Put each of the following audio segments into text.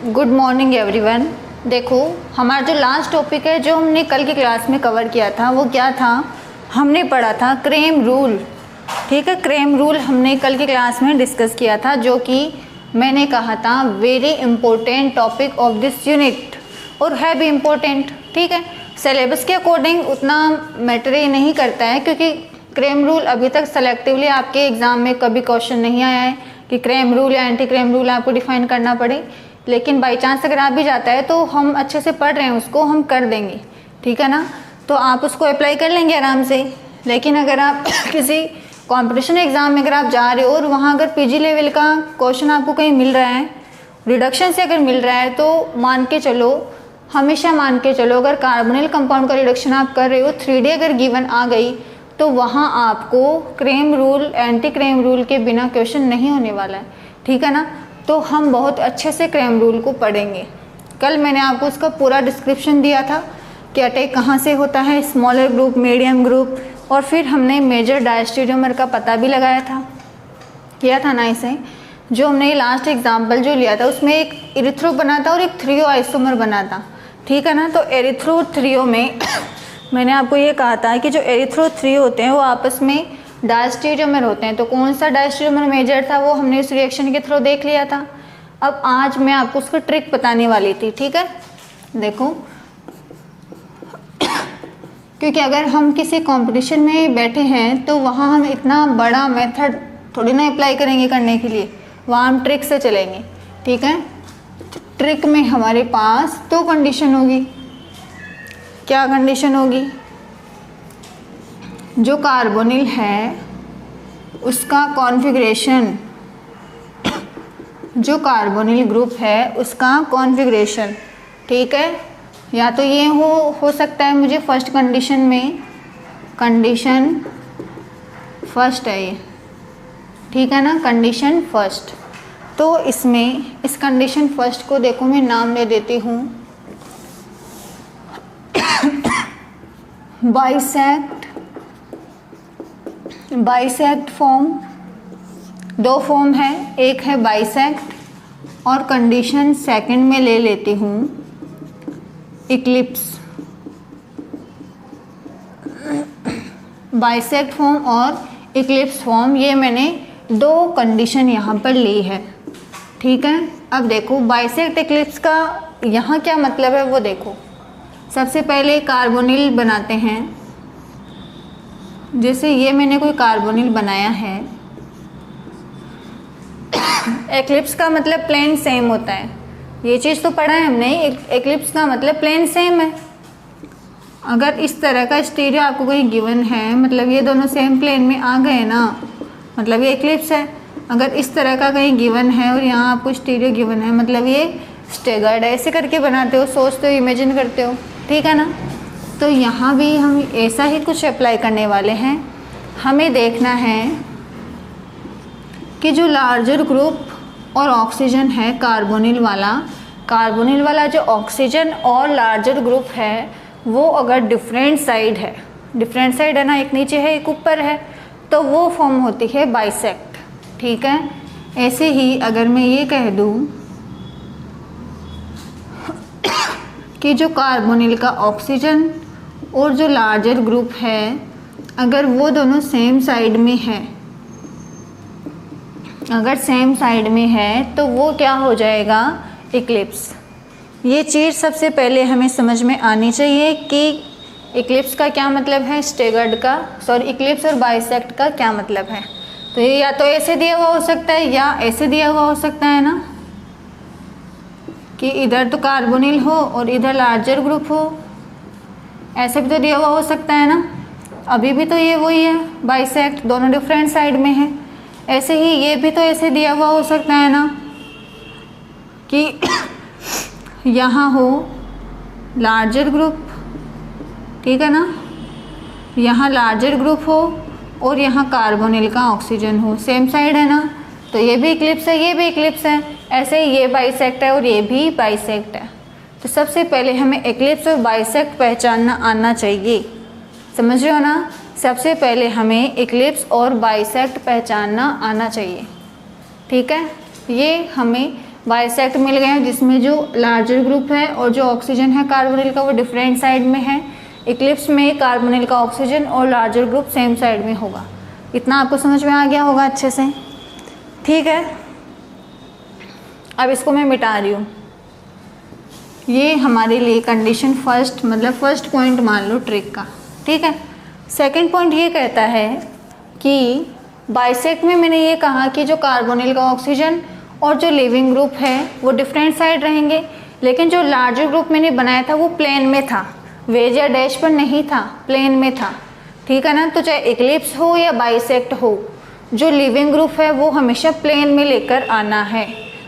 Good morning everyone. देखो, हमारा जो लास्ट टॉपिक है जो हमने कल की क्लास में कवर किया था वो क्या था, हमने पढ़ा था क्रेम रूल। ठीक है, क्रेम रूल हमने कल की क्लास में डिस्कस किया था, जो कि मैंने कहा था very important topic of this unit, और है भी इम्पोर्टेंट। ठीक है, सिलेबस के अकॉर्डिंग उतना मैटर ही नहीं करता है, क्योंकि क्रेम रूल अभी तक सेलेक्टिवली आपके एग्ज़ाम में कभी क्वेश्चन नहीं आया है कि क्रेम रूल या एंटी क्रेम रूल आपको डिफाइन करना पड़े। लेकिन बाई चांस अगर आ भी जाता है तो हम अच्छे से पढ़ रहे हैं, उसको हम कर देंगे। ठीक है ना, तो आप उसको अप्लाई कर लेंगे आराम से। लेकिन अगर आप किसी कंपटीशन एग्ज़ाम में अगर आप जा रहे हो और वहाँ अगर पीजी लेवल का क्वेश्चन आपको कहीं मिल रहा है, रिडक्शन से अगर मिल रहा है, तो मान के चलो, हमेशा मान के चलो, अगर कार्बोनिल कंपाउंड का रिडक्शन आप कर रहे हो, 3D अगर गिवन आ गई, तो वहाँ आपको Cram rule anti Cram rule के बिना क्वेश्चन नहीं होने वाला है। ठीक है ना, तो हम बहुत अच्छे से क्रेम रूल को पढ़ेंगे। कल मैंने आपको उसका पूरा डिस्क्रिप्शन दिया था कि अटैक कहाँ से होता है, स्मॉलर ग्रुप, मीडियम ग्रुप, और फिर हमने मेजर डायस्टेरियोमर का पता भी लगाया था, किया था ना इसे। जो हमने लास्ट एग्जाम्पल जो लिया था उसमें एक एरिथ्रो बना था और एक थ्रियो आइसोमर बना था। ठीक है ना, तो एरिथ्रो थ्रियो में मैंने आपको ये कहा था कि जो एरिथ्रो थ्रियो होते हैं वो आपस में डायस्टेरियोमर होते हैं। तो कौन सा डायस्टेरियोमर मेजर था वो हमने इस रिएक्शन के थ्रू देख लिया था। अब आज मैं आपको उसका ट्रिक बताने वाली थी। ठीक है, देखो, क्योंकि अगर हम किसी कंपटीशन में बैठे हैं तो वहाँ हम इतना बड़ा मेथड थोड़ी ना अप्लाई करेंगे करने के लिए, वहाँ हम ट्रिक से चलेंगे। ठीक है, ट्रिक में हमारे पास दो कंडीशन होगी। क्या कंडीशन होगी? जो कार्बोनिल है उसका कॉन्फ़िगरेशन, जो कार्बोनिल ग्रुप है उसका कॉन्फ़िगरेशन। ठीक है, या तो ये हो सकता है मुझे फर्स्ट कंडीशन में, कंडीशन फर्स्ट है ये। ठीक है ना, कंडीशन फर्स्ट। तो इसमें इस कंडीशन फर्स्ट को देखो, मैं नाम ले देती हूँ बाइसेक्ट फॉर्म। दो फॉर्म है, एक है बाइसेक्ट और कंडीशन सेकंड में ले लेती हूँ इक्लिप्स। बाइसेक्ट फॉर्म और इक्लिप्स फॉर्म, ये मैंने दो कंडीशन यहाँ पर ली है। ठीक है, अब देखो बाइसेक्ट इक्लिप्स का यहाँ क्या मतलब है वो देखो। सबसे पहले कार्बोनिल बनाते हैं, जैसे ये मैंने कोई कार्बोनिल बनाया है। एक्लिप्स का मतलब प्लेन सेम होता है, ये चीज़ तो पढ़ा है हमने। एक्लिप्स का मतलब प्लेन सेम है। अगर इस तरह का स्टीरियो आपको कोई गिवन है, मतलब ये दोनों सेम प्लेन में आ गए ना, मतलब ये एक्लिप्स है। अगर इस तरह का कहीं गिवन है और यहाँ आपको स्टीरियो गिवन है, मतलब ये स्टेगर्ड है। ऐसे करके बनाते हो, सोचते हो, इमेजिन करते हो। ठीक है ना, तो यहाँ भी हम ऐसा ही कुछ अप्लाई करने वाले हैं। हमें देखना है कि जो लार्जर ग्रुप और ऑक्सीजन है कार्बोनिल वाला जो ऑक्सीजन और लार्जर ग्रुप है, वो अगर डिफरेंट साइड है ना, एक नीचे है एक ऊपर है, तो वो फॉर्म होती है बाइसेक्ट। ठीक है, ऐसे ही अगर मैं ये कह दूँ कि जो कार्बोनिल का ऑक्सीजन और जो लार्जर ग्रुप है, अगर वो दोनों सेम साइड में है, अगर सेम साइड में है तो वो क्या हो जाएगा, इक्लिप्स। ये चीज़ सबसे पहले हमें समझ में आनी चाहिए कि इक्लिप्स का क्या मतलब है, स्टेगर्ड का, इक्लिप्स और बाइसेक्ट का क्या मतलब है। तो ये या तो ऐसे दिया हुआ हो सकता है या ऐसे दिया हुआ हो सकता है ना, कि इधर तो कार्बोनिल हो और इधर लार्जर ग्रुप हो। ऐसे भी तो दिया हुआ हो सकता है ना, अभी भी तो ये वही है, बाइसेक्ट, दोनों डिफरेंट साइड में है। ऐसे ही ये भी तो ऐसे दिया हुआ हो सकता है ना, कि यहाँ हो लार्जर ग्रुप, ठीक है ना, यहाँ लार्जर ग्रुप हो और यहाँ कार्बोनिल का ऑक्सीजन हो, सेम साइड है ना, तो ये भी इक्लिप्स है, ये भी इक्लिप्स है। ऐसे ही ये बाइसेक्ट है और ये भी बाइसेक्ट है। तो सबसे पहले हमें इक्लिप्स और बाइसेक्ट पहचानना आना चाहिए, समझ रहे हो ना। सबसे पहले हमें इक्लिप्स और बाइसेक्ट पहचानना आना चाहिए। ठीक है, ये हमें बाइसेक्ट मिल गया जिसमें जो लार्जर ग्रुप है और जो ऑक्सीजन है कार्बोनिल का वो डिफरेंट साइड में है। इक्लिप्स में कार्बोनिल का ऑक्सीजन और लार्जर ग्रुप सेम साइड में होगा। इतना आपको समझ में आ गया होगा अच्छे से, ठीक है। अब इसको मैं मिटा रही हूँ। ये हमारे लिए कंडीशन फर्स्ट, मतलब फर्स्ट पॉइंट मान लो ट्रिक का, ठीक है। सेकंड पॉइंट ये कहता है कि बाइसेक्ट में मैंने ये कहा कि जो कार्बोनिल का ऑक्सीजन और जो लिविंग ग्रुप है वो डिफरेंट साइड रहेंगे, लेकिन जो लार्जर ग्रुप मैंने बनाया था वो प्लेन में था, वेज या डैश पर नहीं था, प्लेन में था, ठीक है ना। तो चाहे इक्लिप्स हो या बाइसेक्ट हो, जो लिविंग ग्रुप है वो हमेशा प्लेन में लेकर आना है।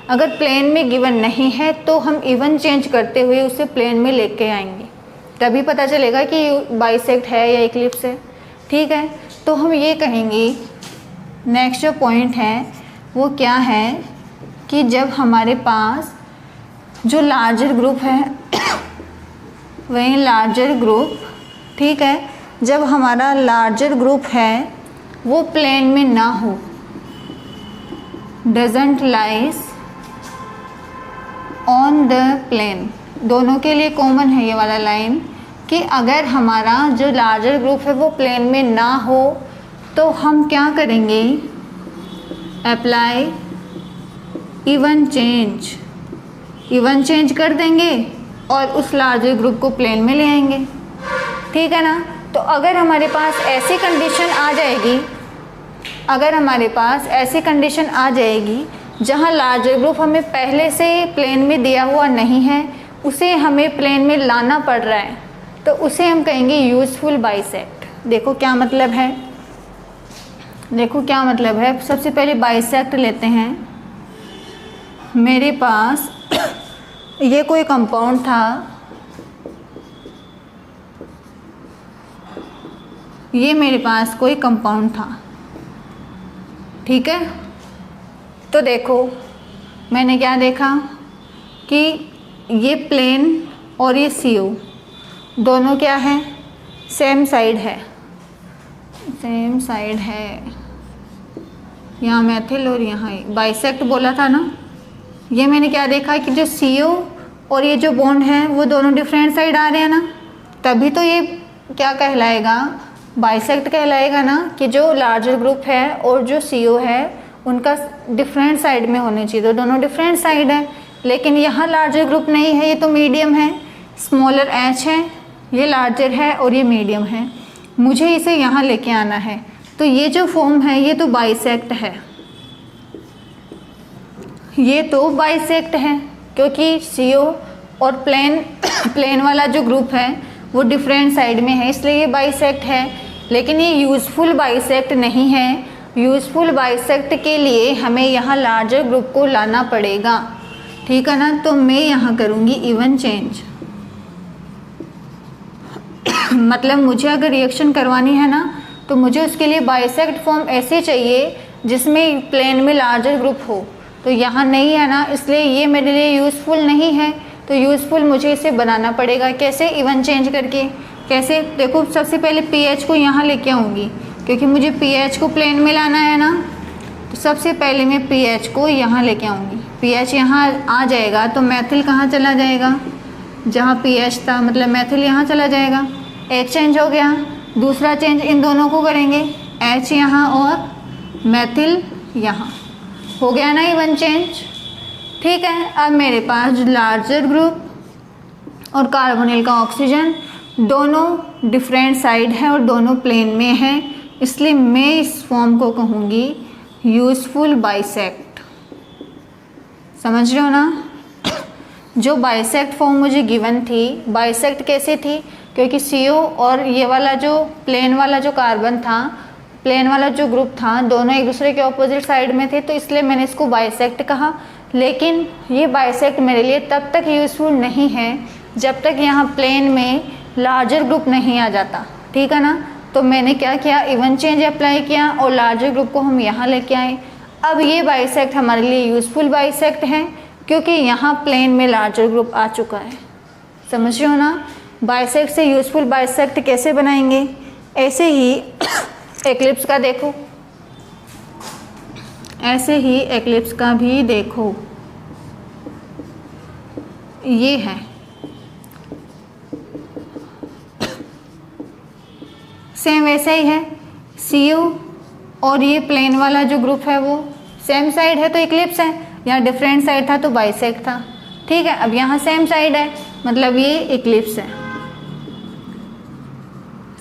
अगर प्लेन में गिवन नहीं है तो हम इवन चेंज करते हुए उसे प्लेन में लेके आएंगे, तभी पता चलेगा कि बाइसेक्ट है या इक्लिप्स है, ठीक है। तो हम ये कहेंगे नेक्स्ट जो पॉइंट है वो क्या है कि जब हमारे पास जो लार्जर ग्रुप है वही लार्जर ग्रुप, ठीक है, जब हमारा लार्जर ग्रुप है वो प्लेन में ना हो, doesn't lies on the plane, दोनों के लिए कॉमन है ये वाला लाइन कि अगर हमारा जो लार्जर ग्रुप है वो प्लेन में ना हो तो हम क्या करेंगे, apply even change, even change कर देंगे और उस लार्जर ग्रुप को प्लेन में ले आएंगे, ठीक है ना। तो अगर हमारे पास ऐसी कंडीशन आ जाएगी, अगर हमारे पास ऐसी कंडीशन आ जाएगी जहां लार्जर ग्रुप हमें पहले से प्लेन में दिया हुआ नहीं है, उसे हमें प्लेन में लाना पड़ रहा है, तो उसे हम कहेंगे यूजफुल बाइसेक्ट। देखो क्या मतलब है, देखो क्या मतलब है। सबसे पहले बाइसेक्ट लेते हैं। मेरे पास ये कोई कंपाउंड था, ये मेरे पास कोई कंपाउंड था, ठीक है। तो देखो मैंने क्या देखा कि ये प्लेन और ये CO दोनों क्या है, सेम साइड है, सेम साइड है। यहाँ मैथिल और यहाँ बाइसेक्ट बोला था ना। ये मैंने क्या देखा कि जो CO और ये जो बॉन्ड है वो दोनों डिफरेंट साइड आ रहे हैं ना, तभी तो ये क्या कहलाएगा, बाइसेक्ट कहलाएगा ना, कि जो लार्जर ग्रुप है और जो CO है उनका डिफरेंट साइड में होने चाहिए, तो दोनों डिफरेंट साइड है। लेकिन यहाँ लार्जर ग्रुप नहीं है, ये तो मीडियम है, स्मॉलर H है, ये लार्जर है और ये मीडियम है, मुझे इसे यहाँ लेके आना है। तो ये जो फॉर्म है ये तो बाइसेक्ट है, ये तो बाइसेक्ट है, क्योंकि CO और प्लेन वाला जो ग्रुप है वो डिफरेंट साइड में है, इसलिए ये बाइसेक्ट है। लेकिन ये यूजफुल बाइसेक्ट नहीं है। यूजफुल बाइसेक्ट के लिए हमें यहाँ लार्जर ग्रुप को लाना पड़ेगा, ठीक है ना। तो मैं यहाँ करूँगी इवन चेंज। मतलब मुझे अगर रिएक्शन करवानी है ना तो मुझे उसके लिए बाइसेक्ट फॉर्म ऐसे चाहिए जिसमें प्लेन में लार्जर ग्रुप हो, तो यहाँ नहीं है ना, इसलिए ये मेरे लिए यूज़फुल नहीं है। तो यूज़फुल मुझे इसे बनाना पड़ेगा। कैसे, इवन चेंज करके। कैसे, देखो सबसे पहले पीएच को यहाँ लेके आऊँगी, क्योंकि मुझे पीएच को प्लेन में लाना है ना। तो सबसे पहले मैं पीएच को यहाँ लेके आऊँगी। पीएच यहाँ आ जाएगा तो मैथिल कहाँ चला जाएगा, जहाँ पीएच था, मतलब मैथिल यहाँ चला जाएगा। H चेंज हो गया। दूसरा चेंज इन दोनों को करेंगे, H यहाँ और मैथिल यहाँ, हो गया ना इवन चेंज, ठीक है। अब मेरे पास लार्जर ग्रुप और कार्बोनिल का ऑक्सीजन दोनों डिफरेंट साइड है और दोनों प्लेन में है, इसलिए मैं इस फॉर्म को कहूँगी यूजफुल बाइसेक्ट। समझ रहे हो ना। जो बाइसेक्ट फॉर्म मुझे गिवन थी, बाइसेक्ट कैसे थी, क्योंकि CO और ये वाला जो प्लेन वाला जो कार्बन था, प्लेन वाला जो ग्रुप था, दोनों एक दूसरे के ऑपोजिट साइड में थे, तो इसलिए मैंने इसको बाइसेक्ट कहा। लेकिन ये बाइसेक्ट मेरे लिए तब तक यूज़फुल नहीं है जब तक यहाँ प्लेन में लार्जर ग्रुप नहीं आ जाता, ठीक है ना। तो मैंने क्या किया, इवन चेंज अप्लाई किया और लार्जर ग्रुप को हम यहाँ लेके आए। अब ये बाइसेक्ट हमारे लिए यूज़फुल बाइसेक्ट है क्योंकि यहाँ प्लेन में लार्जर ग्रुप आ चुका है। समझ रहे हो ना। बाइसेक्ट से यूज़फुल बाइसेक्ट कैसे बनाएंगे, ऐसे ही एक्लिप्स का देखो, ऐसे ही एक्लिप्स का भी देखो। ये है, सेम वैसा ही है CU, और ये प्लेन वाला जो ग्रुप है वो सेम साइड है तो इक्लिप्स है, यहाँ डिफरेंट साइड था तो बाइसेक्ट था। ठीक है, अब यहाँ सेम साइड है मतलब ये इक्लिप्स है।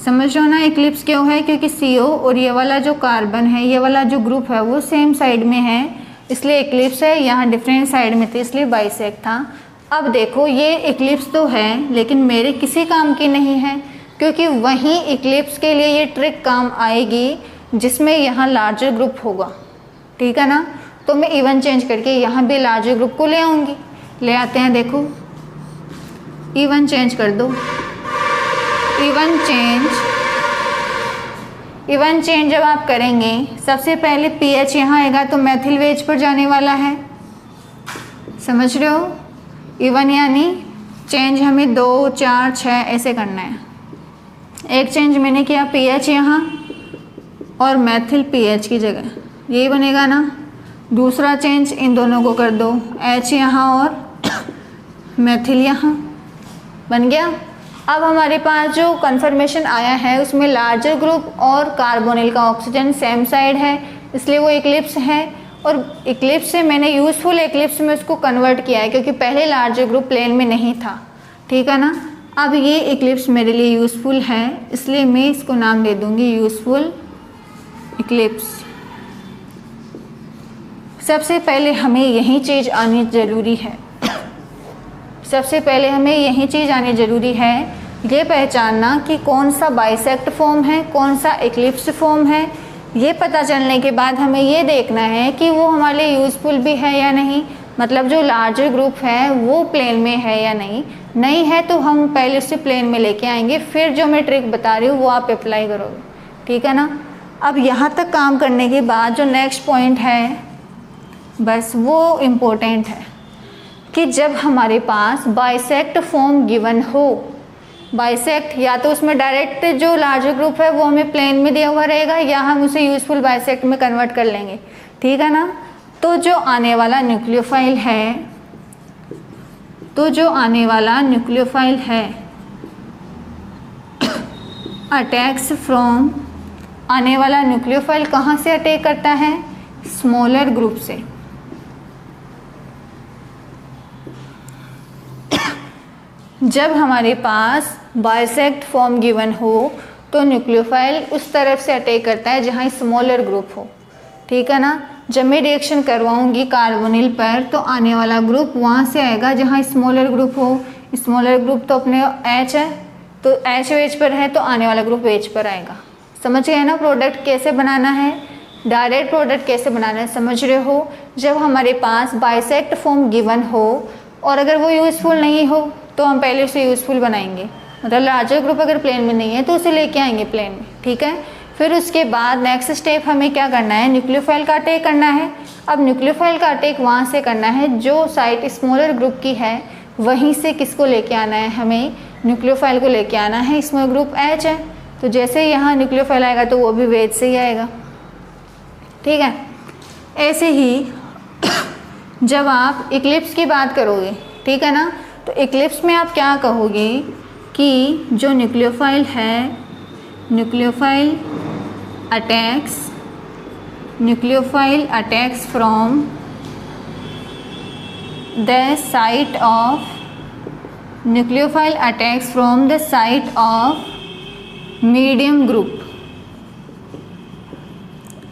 समझ रहे हो ना इक्लिप्स क्यों है, क्योंकि CO और ये वाला जो कार्बन है, ये वाला जो ग्रुप है वो सेम साइड में है इसलिए इक्लिप्स है, यहाँ डिफरेंट साइड में थे इसलिए बाइसेक्ट था। अब देखो ये इक्लिप्स तो है लेकिन मेरे किसी काम की नहीं है, क्योंकि वहीं इक्लिप्स के लिए ये ट्रिक काम आएगी जिसमें यहाँ लार्जर ग्रुप होगा। ठीक है ना, तो मैं इवन चेंज करके यहाँ भी लार्जर ग्रुप को ले आऊँगी। ले आते हैं, देखो इवन चेंज कर दो, इवन चेंज जब आप करेंगे सबसे पहले पीएच यहाँ आएगा तो मैथिल वेज पर जाने वाला है। समझ रहे हो, इवन यानी चेंज हमें 2, 4, 6 ऐसे करना है। एक चेंज मैंने किया पीएच यहाँ और मैथिल पीएच की जगह, यही बनेगा ना। दूसरा चेंज इन दोनों को कर दो, H यहाँ और मैथिल यहाँ, बन गया। अब हमारे पास जो कन्फर्मेशन आया है उसमें लार्जर ग्रुप और कार्बोनिल का ऑक्सीजन सेम साइड है इसलिए वो इक्लिप्स है, और इक्लिप्स से मैंने यूज़फुल इक्लिप्स में उसको कन्वर्ट किया है क्योंकि पहले लार्जर ग्रुप प्लेन में नहीं था। ठीक है ना, अब ये इक्लिप्स मेरे लिए यूज़फुल है इसलिए मैं इसको नाम दे दूँगी यूज़फुल इक्लिप्स। सबसे पहले हमें यही चीज़ आनी ज़रूरी है, सबसे पहले हमें यही चीज़ आनी ज़रूरी है, ये पहचानना कि कौन सा बाइसेक्ट फॉर्म है, कौन सा इक्लिप्स फॉर्म है। ये पता चलने के बाद हमें ये देखना है कि वो हमारे लिए यूज़फुल भी है या नहीं, मतलब जो लार्जर ग्रुप है वो प्लेन में है या नहीं। नहीं है तो हम पहले उसे प्लेन में लेके आएंगे, फिर जो मैं ट्रिक बता रही हूँ वो आप अप्लाई करोगे। ठीक है ना, अब यहाँ तक काम करने के बाद जो नेक्स्ट पॉइंट है बस वो इम्पोर्टेंट है कि जब हमारे पास बाइसेक्ट फॉर्म गिवन हो, बाइसेक्ट या तो उसमें डायरेक्ट जो लार्जर ग्रुप है वो हमें प्लेन में दिया हुआ रहेगा या हम उसे यूज़फुल बाइसेक्ट में कन्वर्ट कर लेंगे। ठीक है ना, तो जो आने वाला न्यूक्लियोफाइल है अटैक्स फ्रॉम, आने वाला न्यूक्लियोफाइल कहाँ से अटैक करता है, स्मॉलर ग्रुप से। जब हमारे पास बाइसेक्ट फॉर्म गिवन हो तो न्यूक्लियोफाइल उस तरफ से अटैक करता है जहाँ स्मॉलर ग्रुप हो। ठीक है ना, जब मैं रिएक्शन करवाऊंगी कार्बोनिल पर तो आने वाला ग्रुप वहाँ से आएगा जहाँ स्मॉलर ग्रुप हो। स्मॉलर ग्रुप तो अपने H है तो H वेज पर है तो आने वाला ग्रुप वेज पर आएगा। समझ गए ना प्रोडक्ट कैसे बनाना है, डायरेक्ट प्रोडक्ट कैसे बनाना है, समझ रहे हो। जब हमारे पास बाइसेक्ट फॉर्म गिवन हो और अगर वो यूज़फुल नहीं हो तो हम पहले उसे यूज़फुल बनाएंगे, मतलब लार्जर ग्रुप अगर प्लेन में नहीं है तो उसे लेके आएंगे प्लेन में। ठीक है, फिर उसके बाद नेक्स्ट स्टेप हमें क्या करना है, न्यूक्लियोफाइल का अटैक करना है। अब न्यूक्लियोफाइल का अटैक वहाँ से करना है जो साइट स्मॉलर ग्रुप की है, वहीं से किसको लेके आना है, हमें न्यूक्लियोफाइल को लेके आना है। स्मॉलर ग्रुप H है तो जैसे ही यहाँ न्यूक्लियोफाइल आएगा तो वो भी वेज से ही आएगा। ठीक है, ऐसे ही जब आप इक्लिप्स की बात करोगे, ठीक है ना, तो इक्लिप्स में आप क्या कहोगे कि जो न्यूक्लियोफाइल है, nucleophile attacks from the site of, nucleophile attacks from the site of medium group.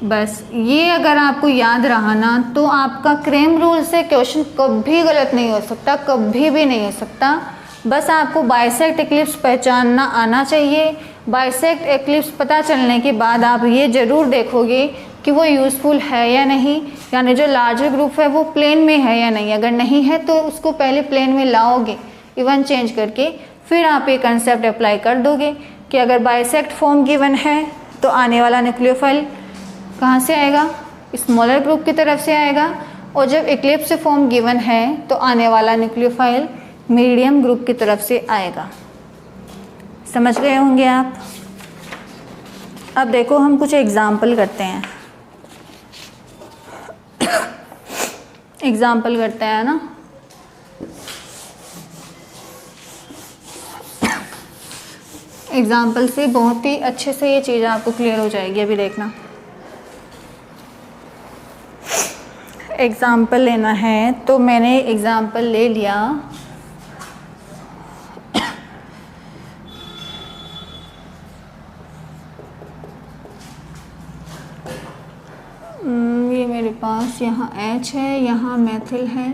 बस ये अगर आपको याद रहा ना तो आपका क्रेम रूल से क्वेश्चन कभी गलत नहीं हो सकता, कभी भी नहीं हो सकता। बस आपको बाइसेक्ट इक्लिप्स पहचानना आना चाहिए। बाइसेक्ट इक्लिप्स पता चलने के बाद आप ये ज़रूर देखोगे कि वो यूज़फुल है या नहीं, यानी जो लार्जर ग्रुप है वो प्लेन में है या नहीं। अगर नहीं है तो उसको पहले प्लेन में लाओगे इवन चेंज करके, फिर आप ये कंसेप्ट अप्लाई कर दोगे कि अगर बाइसेक्ट फॉर्म गिवन है तो आने वाला न्यूक्लियोफाइल कहाँ से आएगा, स्मॉलर ग्रुप की तरफ से आएगा, और जब इक्लिप्स फॉर्म गिवन है तो आने वाला न्यूक्लियोफाइल मीडियम ग्रुप की तरफ से आएगा। समझ गए होंगे आप। अब देखो हम कुछ एग्जाम्पल करते हैं, एग्जाम्पल करते हैं ना। एग्जाम्पल से बहुत ही अच्छे से ये चीज़ आपको क्लियर हो जाएगी। अभी देखना, एग्ज़ाम्पल लेना है तो मैंने एग्ज़ाम्पल ले लिया। ये मेरे पास यहाँ H है, यहाँ मैथिल है।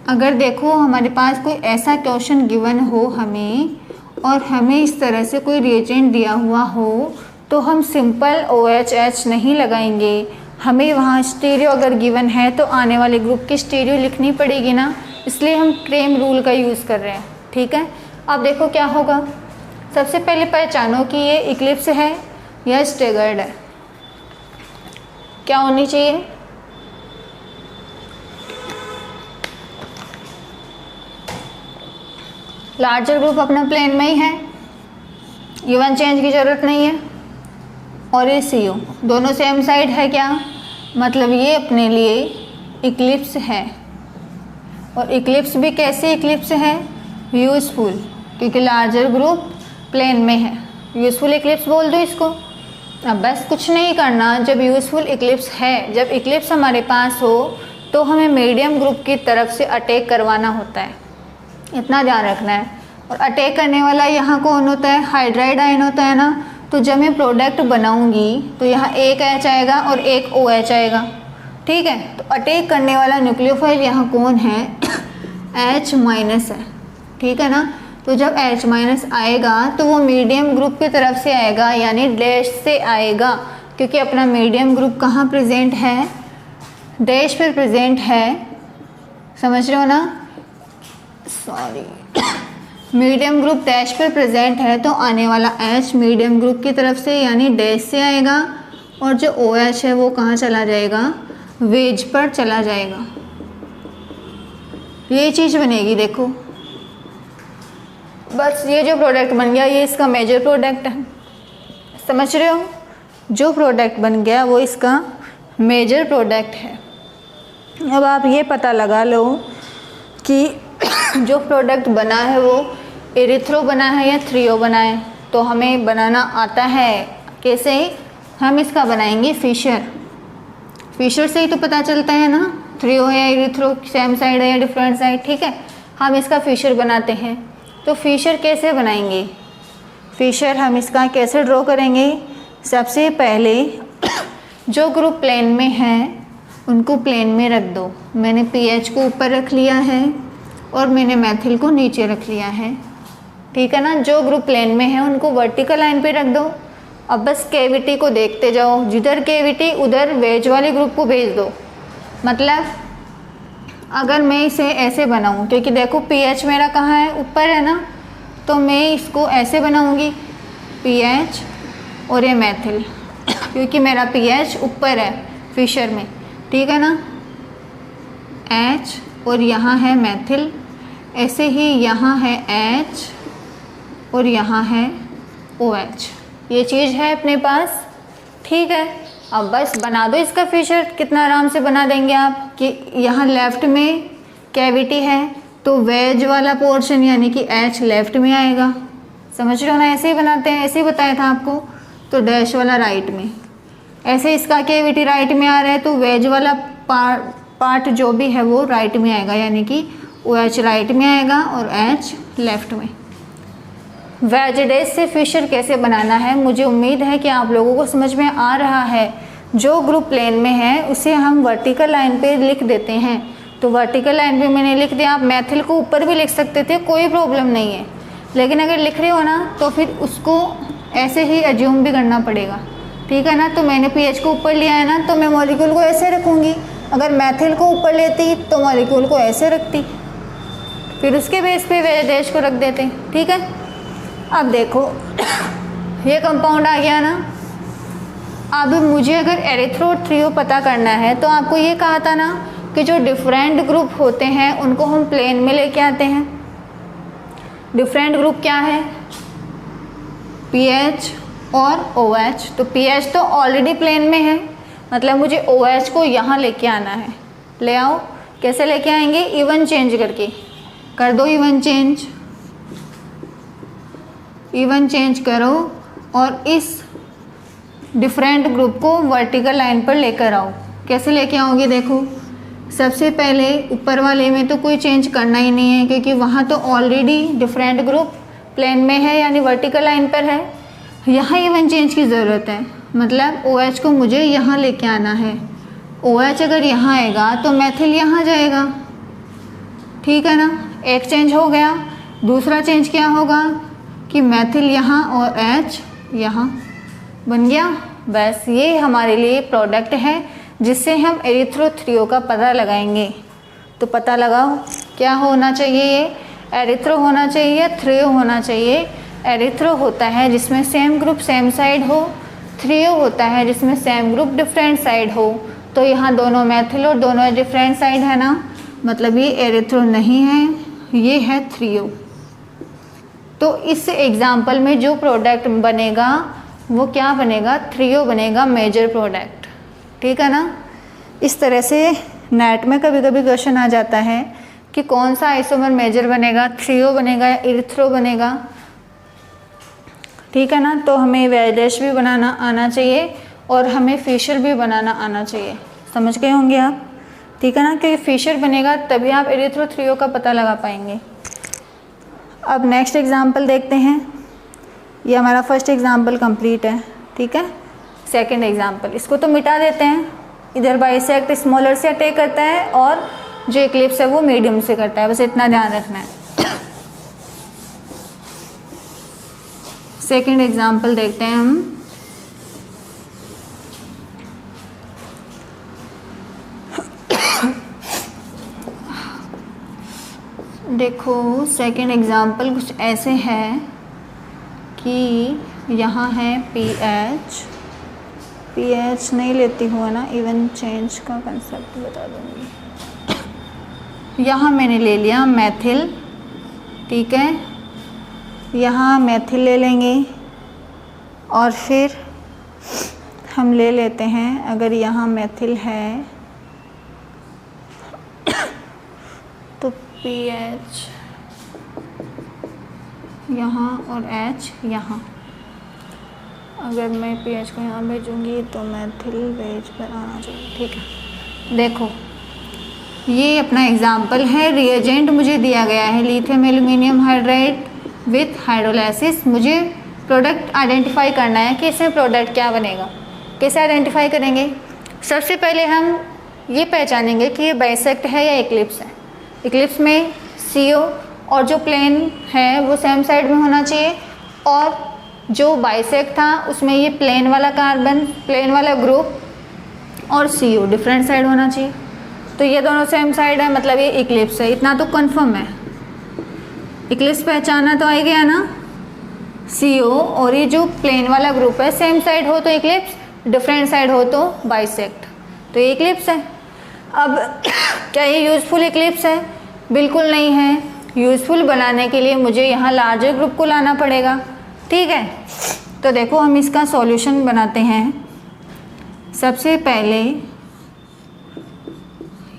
अगर देखो हमारे पास कोई ऐसा क्वेश्चन गिवन हो हमें और हमें इस तरह से कोई रिएजेंट दिया हुआ हो तो हम सिंपल OH नहीं लगाएंगे, हमें वहाँ स्टीरियो अगर गिवन है तो आने वाले ग्रुप की स्टीरियो लिखनी पड़ेगी ना, इसलिए हम क्रेम रूल का यूज़ कर रहे हैं। ठीक है, अब देखो क्या होगा। सबसे पहले पहचानो कि ये इक्लिप्स है या स्टेगर्ड है। क्या होनी चाहिए, लार्जर ग्रुप अपना प्लेन में ही है, गिवन चेंज की ज़रूरत नहीं है। और ये CO दोनों सेम साइड है क्या, मतलब ये अपने लिए इक्लिप्स है। और इक्लिप्स भी कैसे इक्लिप्स है, यूज़फुल, क्योंकि लार्जर ग्रुप प्लेन में है। यूज़फुल इक्लिप्स बोल दो इसको। अब बस कुछ नहीं करना, जब यूज़फुल इक्लिप्स है, जब इक्लिप्स हमारे पास हो तो हमें मीडियम ग्रुप की तरफ से अटैक करवाना होता है, इतना ध्यान रखना है। और अटैक करने वाला यहाँ कौन होता है, हाइड्राइड आयन होता है ना। तो जब मैं प्रोडक्ट बनाऊंगी तो यहाँ एक H आएगा और एक OH आएगा। ठीक है, तो अटैक करने वाला न्यूक्लियोफाइल यहाँ कौन है, H- है। ठीक है ना, तो जब H- आएगा तो वो मीडियम ग्रुप की तरफ से आएगा, यानी डैश से आएगा, क्योंकि अपना मीडियम ग्रुप कहाँ प्रेजेंट है, डैश पर प्रेजेंट है। समझ रहे हो ना, सॉरी मीडियम ग्रुप डैश पर प्रेजेंट है तो आने वाला H मीडियम ग्रुप की तरफ से यानी डैश से आएगा, और जो OH है वो कहाँ चला जाएगा, वेज पर चला जाएगा। ये चीज़ बनेगी। देखो बस ये जो प्रोडक्ट बन गया ये इसका मेजर प्रोडक्ट है। समझ रहे हो, जो प्रोडक्ट बन गया वो इसका मेजर प्रोडक्ट है। अब आप ये पता लगा लो कि जो प्रोडक्ट बना है वो एरिथ्रो बना है या थ्रियो बना है। तो हमें बनाना आता है, कैसे, हम इसका बनाएंगे फिशर। फिशर से ही तो पता चलता है ना थ्रियो है या एरिथ्रो, सेम साइड है या डिफरेंट साइड। ठीक है, हम इसका फिशर बनाते हैं। तो फिशर कैसे बनाएंगे, फिशर हम इसका कैसे ड्रॉ करेंगे। सबसे पहले जो ग्रुप प्लेन में है उनको प्लेन में रख दो। मैंने PH को ऊपर रख लिया है और मैंने मैथिल को नीचे रख लिया है। ठीक है ना, जो ग्रुप प्लेन में है उनको वर्टिकल लाइन पे रख दो। अब बस कैविटी को देखते जाओ, जिधर कैविटी उधर वेज वाले ग्रुप को भेज दो। मतलब अगर मैं इसे ऐसे बनाऊं, क्योंकि देखो PH मेरा कहाँ है, ऊपर है ना, तो मैं इसको ऐसे बनाऊंगी PH और ये मैथिल, क्योंकि मेरा PH ऊपर है फिशर में। ठीक है ना, H और यहाँ है मैथिल, ऐसे ही यहाँ है H और यहाँ है OH। ये चीज़ है अपने पास। ठीक है, अब बस बना दो इसका फिशर। कितना आराम से बना देंगे आप कि यहाँ लेफ़्ट में कैविटी है तो वेज वाला पोर्शन यानी कि H लेफ़्ट में आएगा। समझ रहे हो ना, ऐसे ही बनाते हैं, ऐसे ही बताया था आपको। तो डैश वाला राइट में, ऐसे इसका कैविटी राइट में आ रहा है तो वेज वाला पार्ट जो भी है वो राइट में आएगा, यानी कि OH राइट में आएगा और H लेफ़्ट में। वेज डैश से फिशर कैसे बनाना है, मुझे उम्मीद है कि आप लोगों को समझ में आ रहा है। जो ग्रुप प्लेन में है उसे हम वर्टिकल लाइन पे लिख देते हैं। तो वर्टिकल लाइन पे मैंने लिख दिया। आप मैथिल को ऊपर भी लिख सकते थे, कोई प्रॉब्लम नहीं है, लेकिन अगर लिख रहे हो ना तो फिर उसको ऐसे ही एज्यूम भी करना पड़ेगा। ठीक है ना, तो मैंने PH को ऊपर लिया है ना, तो मैं मॉलिक्यूल को ऐसे रखूँगी। अगर मैथिल को ऊपर लेती तो मॉलिक्यूल को ऐसे रखती, फिर उसके बेस पे वेज डैश को रख देते। ठीक है, अब देखो ये कंपाउंड आ गया ना। अब मुझे अगर एरिथ्रो और थ्रियो पता करना है तो आपको ये कहा था ना कि जो डिफरेंट ग्रुप होते हैं उनको हम प्लेन में लेके आते हैं। डिफरेंट ग्रुप क्या है, PH और OH। तो PH तो ऑलरेडी प्लेन में है, मतलब मुझे OH को यहाँ लेके आना है। ले आओ, कैसे लेके आएंगे, इवन चेंज करके। कर दो इवन चेंज। इवन चेंज करो और इस डिफरेंट ग्रुप को वर्टिकल लाइन पर लेकर आओ। कैसे लेके आओगे? देखो, सबसे पहले ऊपर वाले में तो कोई चेंज करना ही नहीं है क्योंकि वहाँ तो ऑलरेडी डिफरेंट ग्रुप प्लेन में है यानी वर्टिकल लाइन पर है। यहाँ इवन चेंज की ज़रूरत है, मतलब OH को मुझे यहाँ लेके आना है। OH अगर यहाँ आएगा तो मैथिल यहाँ जाएगा, ठीक है ना। एक चेंज हो गया। दूसरा चेंज क्या होगा कि मैथिल यहाँ और H यहाँ बन गया। बस ये हमारे लिए प्रोडक्ट है जिससे हम एरिथ्रोथ्रियो का पता लगाएंगे। तो पता लगाओ क्या होना चाहिए, ये एरिथ्रो होना चाहिए या थ्रियो होना चाहिए। एरिथ्रो होता है जिसमें सेम ग्रुप सेम साइड हो, थ्रियो होता है जिसमें सेम ग्रुप डिफरेंट साइड हो। तो यहाँ दोनों मैथिल और दोनों डिफरेंट साइड है ना, मतलब ये एरिथ्रो नहीं है, ये है थ्रियो। तो इस एग्जाम्पल में जो प्रोडक्ट बनेगा वो क्या बनेगा? थ्रियो बनेगा, मेजर प्रोडक्ट, ठीक है ना। इस तरह से नेट में कभी कभी क्वेश्चन आ जाता है कि कौन सा आइसोमर मेजर बनेगा, थ्रियो बनेगा या एरिथ्रो बनेगा, ठीक है ना। तो हमें वैलेश भी बनाना आना चाहिए और हमें फिशर भी बनाना आना चाहिए। समझ गए होंगे आप, ठीक है ना, क्योंकि फिशर बनेगा तभी आप एरिथ्रोथ्रियो का पता लगा पाएंगे। अब नेक्स्ट एग्जाम्पल देखते हैं। ये हमारा फर्स्ट एग्जाम्पल कंप्लीट है, ठीक है। सेकंड एग्जाम्पल, इसको तो मिटा देते हैं। इधर बाइसेक्ट स्मॉलर से अटैक करता है और जो इक्लिप्स है वो मीडियम से करता है, बस इतना ध्यान रखना है। सेकंड एग्जाम्पल देखते हैं हम। देखो सेकंड एग्जाम्पल कुछ ऐसे है कि यहाँ है पीएच नहीं लेती हुआ ना, इवन चेंज का कंसेप्ट बता दूँगी। यहाँ मैंने ले लिया मैथिल, ठीक है। यहाँ मैथिल ले लेंगे और फिर हम ले लेते हैं, अगर यहाँ मैथिल है तो पीएच यहाँ और H यहाँ। अगर मैं पीएच को यहाँ भेजूँगी तो मैथिल पेज पर आना चाहिए, ठीक है। देखो ये अपना एग्जाम्पल है। रिएजेंट मुझे दिया गया है lithium aluminium hydride with hydrolysis. मुझे प्रोडक्ट आइडेंटिफाई करना है कि इसमें प्रोडक्ट क्या बनेगा। कैसे आइडेंटिफाई करेंगे? सबसे पहले हम ये पहचानेंगे कि ये बाइसेक्ट है या इक्लिप्स है। इक्लिप्स में CO और जो प्लेन है वो सेम साइड में होना चाहिए, और जो बाइसेक्ट था उसमें ये प्लेन वाला कार्बन, प्लेन वाला ग्रुप और CO डिफरेंट साइड होना चाहिए। तो ये दोनों सेम साइड है, मतलब ये इक्लिप्स है, इतना तो कंफर्म है। इक्लिप्स पहचाना तो आ गया ना। CO और ये जो प्लेन वाला ग्रुप है सेम साइड हो तो इक्लिप्स, डिफरेंट साइड हो तो बाइसेक्ट, तो ये इक्लिप्स है। अब क्या ये यूज़फुल इक्लिप्स है? बिल्कुल नहीं है। यूज़फुल बनाने के लिए मुझे यहाँ लार्जर ग्रुप को लाना पड़ेगा, ठीक है। तो देखो हम इसका सॉल्यूशन बनाते हैं। सबसे पहले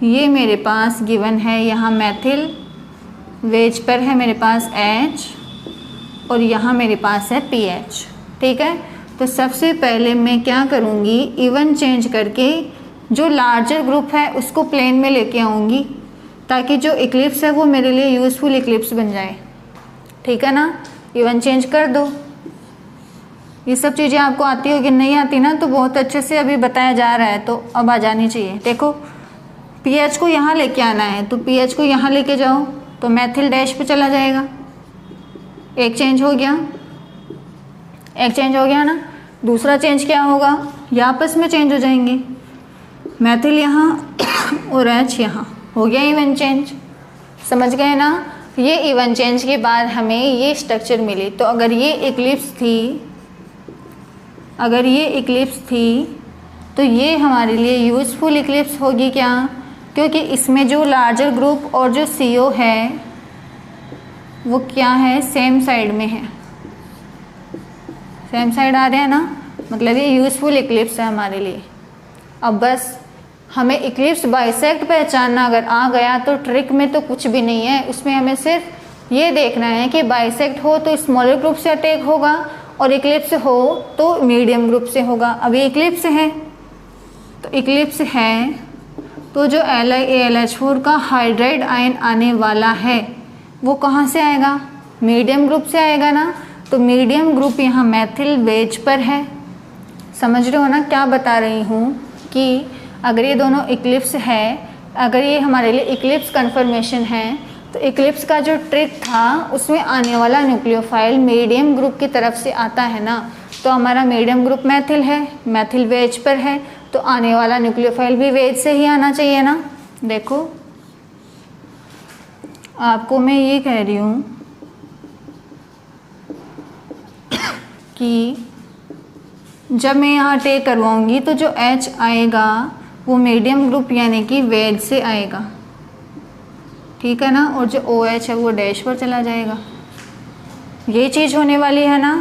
ये मेरे पास गिवन है, यहाँ मैथिल, वेज पर है मेरे पास H और यहाँ मेरे पास है PH, ठीक है। तो सबसे पहले मैं क्या करूँगी, इवन चेंज करके जो लार्जर ग्रुप है उसको प्लेन में लेके आऊँगी ताकि जो इक्लिप्स है वो मेरे लिए यूज़फुल इक्लिप्स बन जाए, ठीक है ना। इवन चेंज कर दो। ये सब चीज़ें आपको आती होगी, नहीं आती ना तो बहुत अच्छे से अभी बताया जा रहा है, तो अब आ जानी चाहिए। देखो पीएच को यहाँ लेके आना है, तो पीएच को यहाँ लेके जाओ तो मैथिल डैश पे चला जाएगा। एक चेंज हो गया, एक चेंज हो गया ना। दूसरा चेंज क्या होगा, ये आपस में चेंज हो जाएंगे, मैथिल यहाँ और H यहाँ, हो गया इवन चेंज। समझ गए ना। ये इवन चेंज के बाद हमें ये स्ट्रक्चर मिली। तो अगर ये इक्लिप्स थी, अगर ये इक्लिप्स थी तो ये हमारे लिए यूज़फुल इक्लिप्स होगी क्या? क्योंकि इसमें जो लार्जर ग्रुप और जो CO है वो क्या है, सेम साइड में है, सेम साइड आ रहे हैं ना, मतलब ये यूज़फुल इक्लिप्स है हमारे लिए। अब बस हमें इक्लिप्स बाइसेक्ट पहचानना अगर आ गया तो ट्रिक में तो कुछ भी नहीं है, उसमें हमें सिर्फ ये देखना है कि बाइसेक्ट हो तो स्मॉलर ग्रुप से अटैक होगा और इक्लिप्स हो तो मीडियम ग्रुप से होगा। अभी इक्लिप्स है तो इक्लिप्स है तो जो AlH4 का हाइड्राइड आयन आने वाला है वो कहाँ से आएगा, मीडियम ग्रुप से आएगा ना। तो मीडियम ग्रुप यहाँ मैथिल वेज पर है। समझ रहे हो ना क्या बता रही हूँ कि अगर ये दोनों इक्लिप्स है, अगर ये हमारे लिए इक्लिप्स कन्फर्मेशन है तो इक्लिप्स का जो ट्रिक था उसमें आने वाला न्यूक्लियोफाइल मीडियम ग्रुप की तरफ से आता है ना। तो हमारा मीडियम ग्रुप मैथिल है, मैथिल वेज पर है तो आने वाला न्यूक्लियोफाइल भी वेज से ही आना चाहिए ना। देखो आपको मैं ये कह रही हूँ कि जब मैं यहाँ टेक करवाऊँगी तो जो H आएगा वो मीडियम ग्रुप यानी कि वेज से आएगा, ठीक है ना। और जो OH है वो डैश पर चला जाएगा। ये चीज़ होने वाली है ना।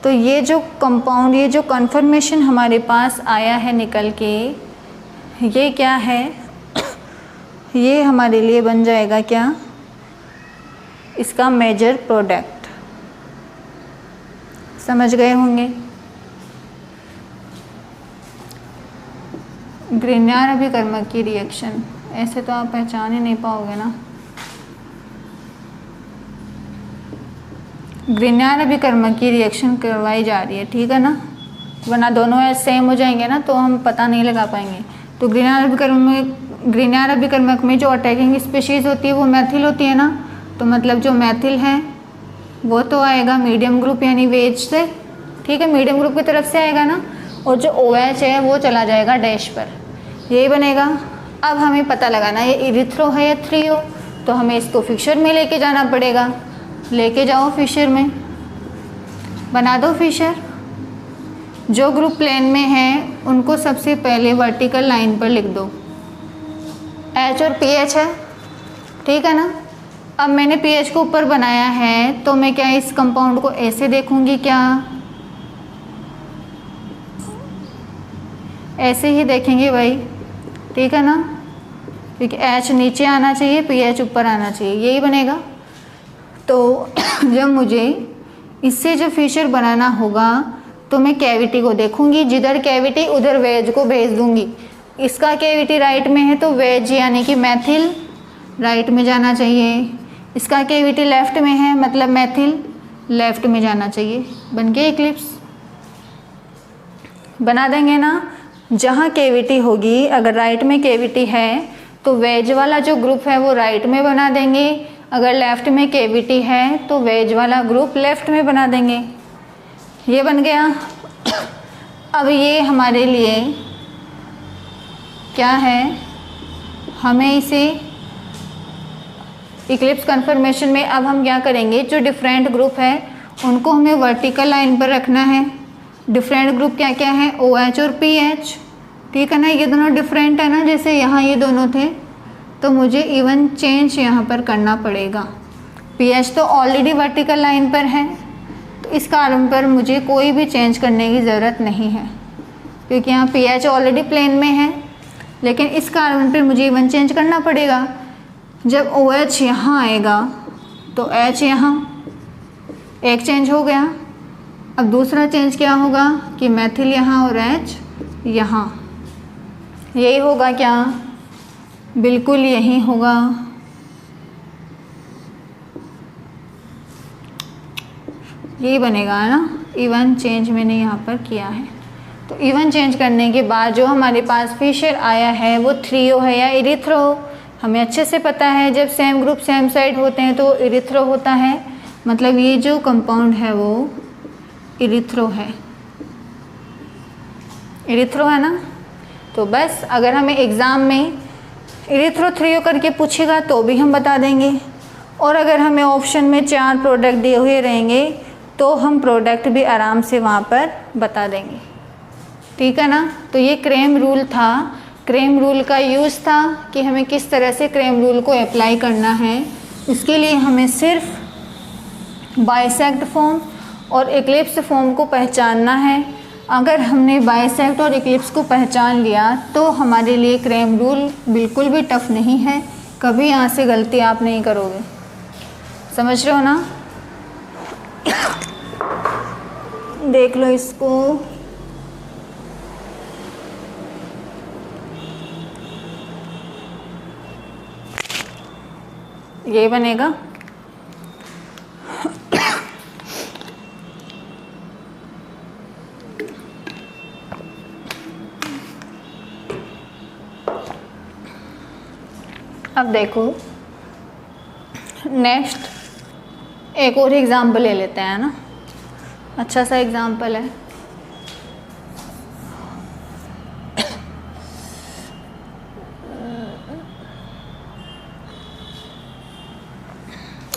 तो ये जो कंपाउंड, ये जो कन्फर्मेशन हमारे पास आया है निकल के, ये क्या है, ये हमारे लिए बन जाएगा क्या, इसका मेजर प्रोडक्ट। समझ गए होंगे। ग्रिग्नार्ड अभिकर्मक की रिएक्शन ऐसे तो आप पहचान ही नहीं पाओगे ना। ग्रिग्नार्ड अभिकर्मक की रिएक्शन करवाई जा रही है, ठीक है ना, वरना दोनों सेम हो जाएंगे ना तो हम पता नहीं लगा पाएंगे। तो ग्रिग्नार्ड अभिकर्मक में जो अटैकिंग स्पीशीज होती है वो मैथिल होती है ना। तो मतलब जो मैथिल है वो तो आएगा मीडियम ग्रुप यानी वेज से, ठीक है, मीडियम ग्रुप की तरफ से आएगा ना। और जो OH है वो चला जाएगा डैश पर, यही बनेगा। अब हमें पता लगाना ये इरिथ्रो है या थ्रियो, तो हमें इसको फिशर में लेके जाना पड़ेगा। लेके जाओ फिशर में, बना दो फिशर। जो ग्रुप प्लेन में है उनको सबसे पहले वर्टिकल लाइन पर लिख दो। H और PH है, ठीक है ना। अब मैंने PH को ऊपर बनाया है तो मैं क्या इस कंपाउंड को ऐसे देखूंगी, क्या ऐसे ही देखेंगे भाई, ठीक है ना, क्योंकि H नीचे आना चाहिए, PH ऊपर आना चाहिए, यही बनेगा। तो जब मुझे इससे जो फिशर बनाना होगा तो मैं कैविटी को देखूंगी, जिधर कैविटी उधर वेज को भेज दूंगी। इसका कैविटी राइट में है तो वेज यानी कि मैथिल राइट में जाना चाहिए। इसका कैविटी लेफ्ट में है मतलब मैथिल लेफ्ट में जाना चाहिए। बन गया इक्लिप्स, बना देंगे ना। जहाँ कैविटी होगी, अगर राइट में कैविटी है तो वेज वाला जो ग्रुप है वो राइट में बना देंगे, अगर लेफ्ट में कैविटी है तो वेज वाला ग्रुप लेफ्ट में बना देंगे। ये बन गया। अब ये हमारे लिए क्या है, हमें इसे इक्लिप्स कन्फर्मेशन में अब हम क्या करेंगे, जो डिफरेंट ग्रुप है उनको हमें वर्टिकल लाइन पर रखना है। डिफरेंट ग्रुप क्या क्या है, OH और PH, ठीक है ना। ये दोनों डिफरेंट है ना, जैसे यहाँ ये दोनों थे तो मुझे इवन चेंज यहाँ पर करना पड़ेगा। PH तो ऑलरेडी वर्टिकल लाइन पर है तो इस कारण पर मुझे कोई भी चेंज करने की ज़रूरत नहीं है, क्योंकि यहाँ PH ऑलरेडी प्लेन में है। लेकिन इस कारण पर मुझे इवन चेंज करना पड़ेगा। जब OH यहाँ आएगा तो H यहाँ, एक चेंज हो गया। अब दूसरा चेंज क्या होगा कि मैथिल यहाँ और H यहाँ, यही होगा क्या, बिल्कुल यही होगा। यही बनेगा ना। इवन चेंज मैंने यहाँ पर किया है। तो इवन चेंज करने के बाद जो हमारे पास फिशर आया है वो थ्रियो है या इरिथ्रो। हमें अच्छे से पता है जब सेम ग्रुप सेम साइड होते हैं तो इरिथ्रो होता है, मतलब ये जो कंपाउंड है वो इरिथ्रो है, इरिथ्रो है ना। तो बस अगर हमें एग्ज़ाम में इरिथ्रो थ्रियो करके पूछेगा तो भी हम बता देंगे, और अगर हमें ऑप्शन में 4 प्रोडक्ट दिए हुए रहेंगे तो हम प्रोडक्ट भी आराम से वहाँ पर बता देंगे, ठीक है ना। तो ये क्रेम रूल था। क्रेम रूल का यूज़ था कि हमें किस तरह से क्रेम रूल को अप्लाई करना है। इसके लिए हमें सिर्फ बाइसेक्ट फॉर्म और इक्लिप्स फॉर्म को पहचानना है। अगर हमने बाइसेक्ट और इक्लिप्स को पहचान लिया तो हमारे लिए क्रेम रूल बिल्कुल भी टफ नहीं है, कभी यहाँ से गलती आप नहीं करोगे। समझ रहे हो ना? देख लो इसको। ये बनेगा। अब देखो नेक्स्ट एक और एग्जाम्पल ले लेते हैं ना, अच्छा सा एग्जाम्पल है।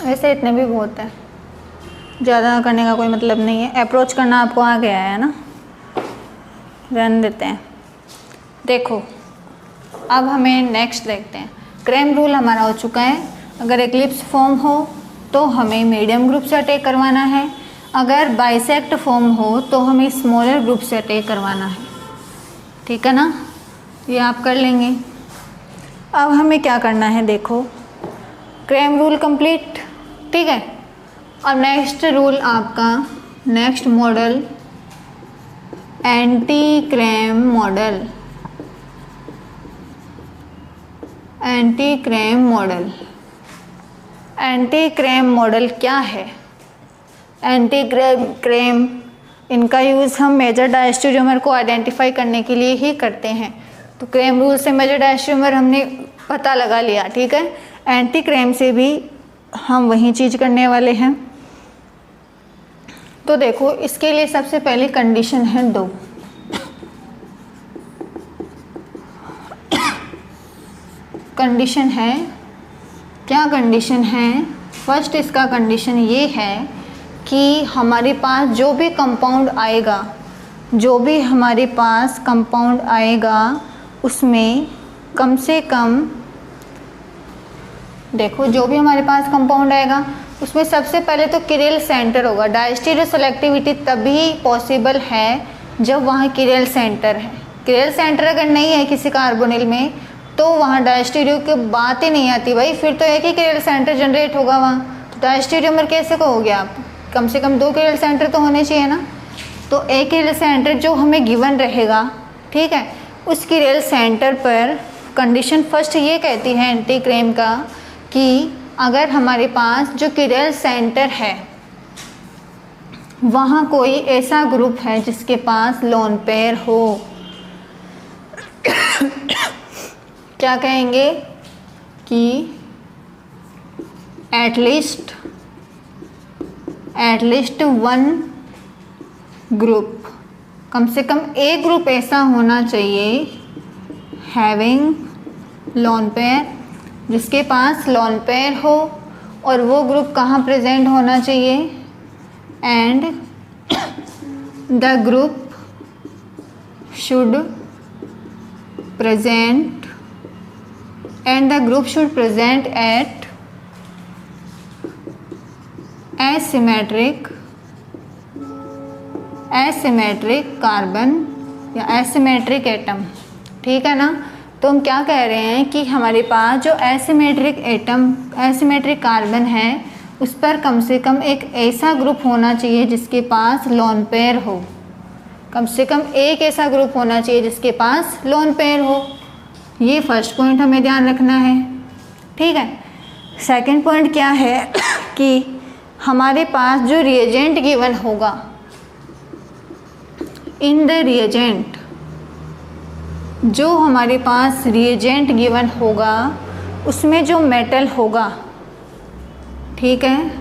वैसे इतने भी बहुत है, ज़्यादा करने का कोई मतलब नहीं है। अप्रोच करना आपको आ गया है ना, रन देते हैं। देखो अब हमें नेक्स्ट देखते हैं। क्रेम रूल हमारा हो चुका है। अगर एक्लिप्स फॉर्म हो तो हमें मीडियम ग्रुप से अटैक करवाना है, अगर बाइसेक्ट फॉर्म हो तो हमें स्मॉलर ग्रुप से अटैक करवाना है। ठीक है ना, ये आप कर लेंगे। अब हमें क्या करना है, देखो क्रेम रूल कंप्लीट, ठीक है। अब नेक्स्ट रूल आपका, next model anti Cram model. Anti Cram model, anti Cram model क्या है? एंटी क्रेम इनका यूज़ हम मेजर डायस्टेरियोमर को आइडेंटिफाई करने के लिए ही करते हैं। तो क्रेम रूल से मेजर डायस्टेरियोमर हमने पता लगा लिया, ठीक है। एंटी क्रेम से भी हम वही चीज़ करने वाले हैं। तो देखो इसके लिए सबसे पहले कंडीशन है 2। कंडीशन है, क्या कंडीशन है? फर्स्ट इसका कंडीशन ये है कि हमारे पास जो भी कंपाउंड आएगा, जो भी हमारे पास कंपाउंड आएगा उसमें कम से कम, देखो जो भी हमारे पास कंपाउंड आएगा उसमें सबसे पहले तो किरेल सेंटर होगा। डायस्टीरियो सेलेक्टिविटी तभी पॉसिबल है जब वहाँ किरेल सेंटर है। किरेल सेंटर अगर नहीं है किसी कार्बोनिल में तो वहाँ डायस्टीरियो की बात ही नहीं आती भाई, फिर तो एक ही किरेल सेंटर जनरेट होगा वहाँ। तो डायस्टीरियोमर कैसे कहोगे आप? कम से कम 2 किरेल सेंटर तो होने चाहिए ना। तो एक किरेल सेंटर जो हमें गिवन रहेगा, ठीक है, उस किरेल सेंटर पर कंडीशन फर्स्ट ये कहती है एंटी क्रेम का कि अगर हमारे पास जो किरेल सेंटर है वहाँ कोई ऐसा ग्रुप है जिसके पास लोन पेयर हो, क्या कहेंगे कि एटलीस्ट 1 ग्रुप, कम से कम एक ग्रुप ऐसा होना चाहिए हैविंग लोन पेयर, जिसके पास लोन पेयर हो, और वो ग्रुप कहाँ प्रेजेंट होना चाहिए? And the group should present and the group should present at asymmetric carbon या asymmetric एटम, ठीक है ना। तो हम क्या कह रहे हैं कि हमारे पास जो asymmetric एटम, asymmetric कार्बन है उस पर कम से कम एक ऐसा ग्रुप होना चाहिए जिसके पास लोन पेयर हो। कम से कम एक ऐसा ग्रुप होना चाहिए जिसके पास लोन पेयर हो। ये फर्स्ट पॉइंट हमें ध्यान रखना है, ठीक है। सेकंड पॉइंट क्या है कि हमारे पास जो रिएजेंट गिवन होगा, इन द रिएजेंट, जो हमारे पास रिएजेंट गिवन होगा उसमें जो मेटल होगा, ठीक है,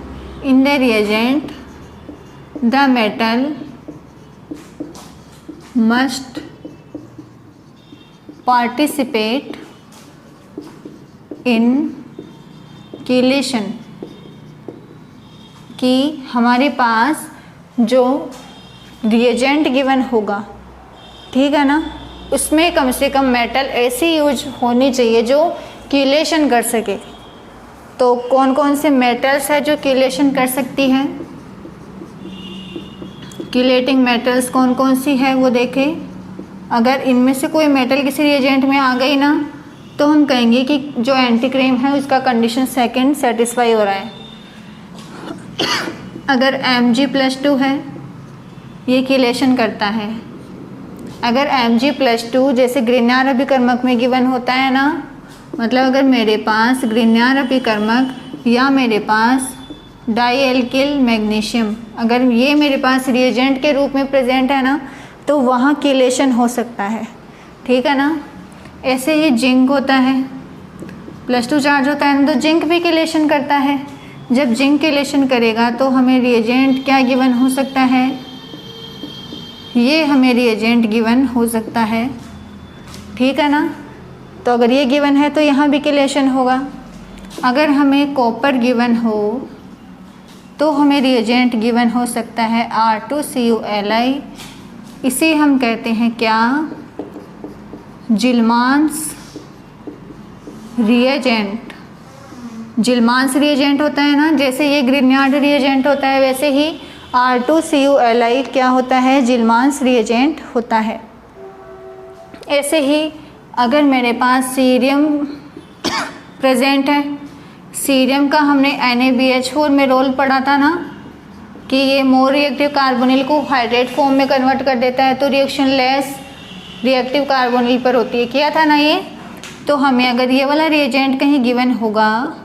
in the reagent the metal must participate in chelation, कि हमारे पास जो रिएजेंट गिवन होगा, ठीक है ना, उसमें कम से कम मेटल ऐसी यूज होनी चाहिए जो कीलेशन कर सके। तो कौन कौन से मेटल्स है जो कीलेशन कर सकती हैं? कीलेटिंग मेटल्स कौन कौन सी है वो देखें। अगर इनमें से कोई मेटल किसी रिएजेंट में आ गई ना तो हम कहेंगे कि जो एंटी क्रेम है उसका कंडीशन सेकंड सेटिस्फाई हो रहा है। अगर Mg+2 है ये कीलेशन करता है। अगर Mg+2 जैसे ग्रिग्नार्ड अभिकर्मक में गिवन होता है ना, मतलब अगर मेरे पास ग्रिग्नार्ड अभिकर्मक या मेरे पास डाईएल्किल मैग्नीशियम अगर ये मेरे पास रिएजेंट के रूप में प्रेजेंट है ना, तो वहाँ कीलेशन हो सकता है, ठीक है ना। ऐसे ही जिंक होता है, +2 चार्ज होता है ना, तो जिंक भी कीलेशन करता है। जब जिंक कीलेशन करेगा तो हमें रिएजेंट क्या गिवन हो सकता है, ये हमें रिएजेंट गिवन हो सकता है, ठीक है ना। तो अगर ये गिवन है तो यहाँ भी कीलेशन होगा। अगर हमें कॉपर गिवन हो तो हमें रिएजेंट गिवन हो सकता है R2CuLi, इसे हम कहते हैं क्या, जिल्मांस रिएजेंट। जिल्मांस रिएजेंट होता है ना, जैसे ये ग्रिग्नार्ड रिएजेंट होता है वैसे ही R2CuLi क्या होता है, जिल्मांस रिएजेंट होता है। ऐसे ही अगर मेरे पास सीरियम प्रेजेंट है, सीरियम का हमने NaBH4 में रोल पढ़ा था ना कि ये मोर रिएक्टिव कार्बोनिल को हाइड्रेट फॉर्म में कन्वर्ट कर देता है, तो रिएक्शन लेस रिएक्टिव कार्बोनिल पर होती है, किया था ना ये। तो हमें अगर ये वाला रिएजेंट कहीं गिवन होगा,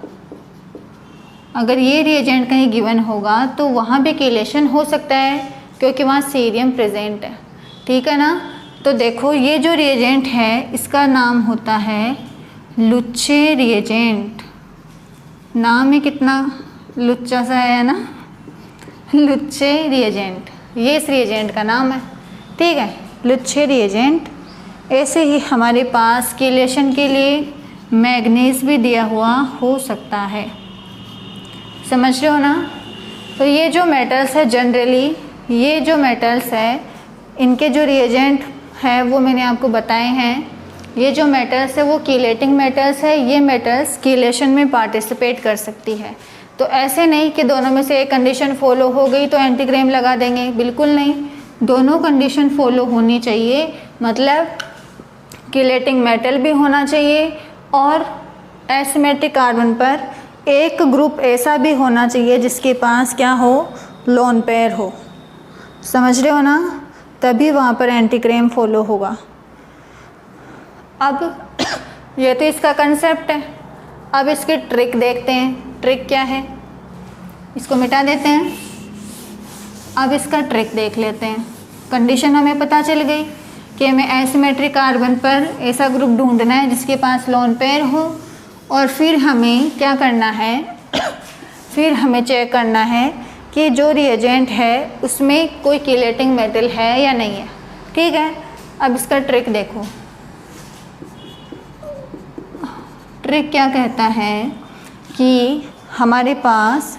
अगर ये रिएजेंट कहीं गिवन होगा तो वहाँ भी कीलेशन हो सकता है क्योंकि वहाँ सीरियम प्रेजेंट है, ठीक है ना। तो देखो ये जो रिएजेंट है इसका नाम होता है लुच्चे रिएजेंट। नाम ही कितना लुच्चा सा है ना, लुच्चे रिएजेंट, ये इस रिएजेंट का नाम है, ठीक है, लुच्चे रिएजेंट। ऐसे ही हमारे पास कीलेशन के लिए मैग्नीज भी दिया हुआ हो सकता है, समझ रहे हो ना। तो ये जो मेटल्स है जनरली, ये जो मेटल्स है इनके जो रिएजेंट है वो मैंने आपको बताए हैं। ये जो मेटल्स है वो कीलेटिंग मेटल्स है, ये मेटल्स कीलेशन में पार्टिसिपेट कर सकती है। तो ऐसे नहीं कि दोनों में से एक कंडीशन फॉलो हो गई तो एंटीग्रेम लगा देंगे, बिल्कुल नहीं, दोनों कंडीशन फॉलो होनी चाहिए। मतलब कीलेटिंग मेटल भी होना चाहिए और एसिमेट्रिक कार्बन पर एक ग्रुप ऐसा भी होना चाहिए जिसके पास क्या हो, लोन पेयर हो, समझ रहे हो ना, तभी वहाँ पर एंटीग्रेम फॉलो होगा। अब ये तो इसका कंसेप्ट है, अब इसकी ट्रिक देखते हैं। ट्रिक क्या है, इसको मिटा देते हैं। अब इसका ट्रिक देख लेते हैं। कंडीशन हमें पता चल गई कि हमें एसिमेट्रिक कार्बन पर ऐसा ग्रुप ढूंढना है जिसके पास लोन पेयर हो, और फिर हमें क्या करना है, फिर हमें चेक करना है कि जो रिएजेंट है उसमें कोई कीलेटिंग मेटल है या नहीं है, ठीक है। अब इसका ट्रिक देखो। ट्रिक क्या कहता है कि हमारे पास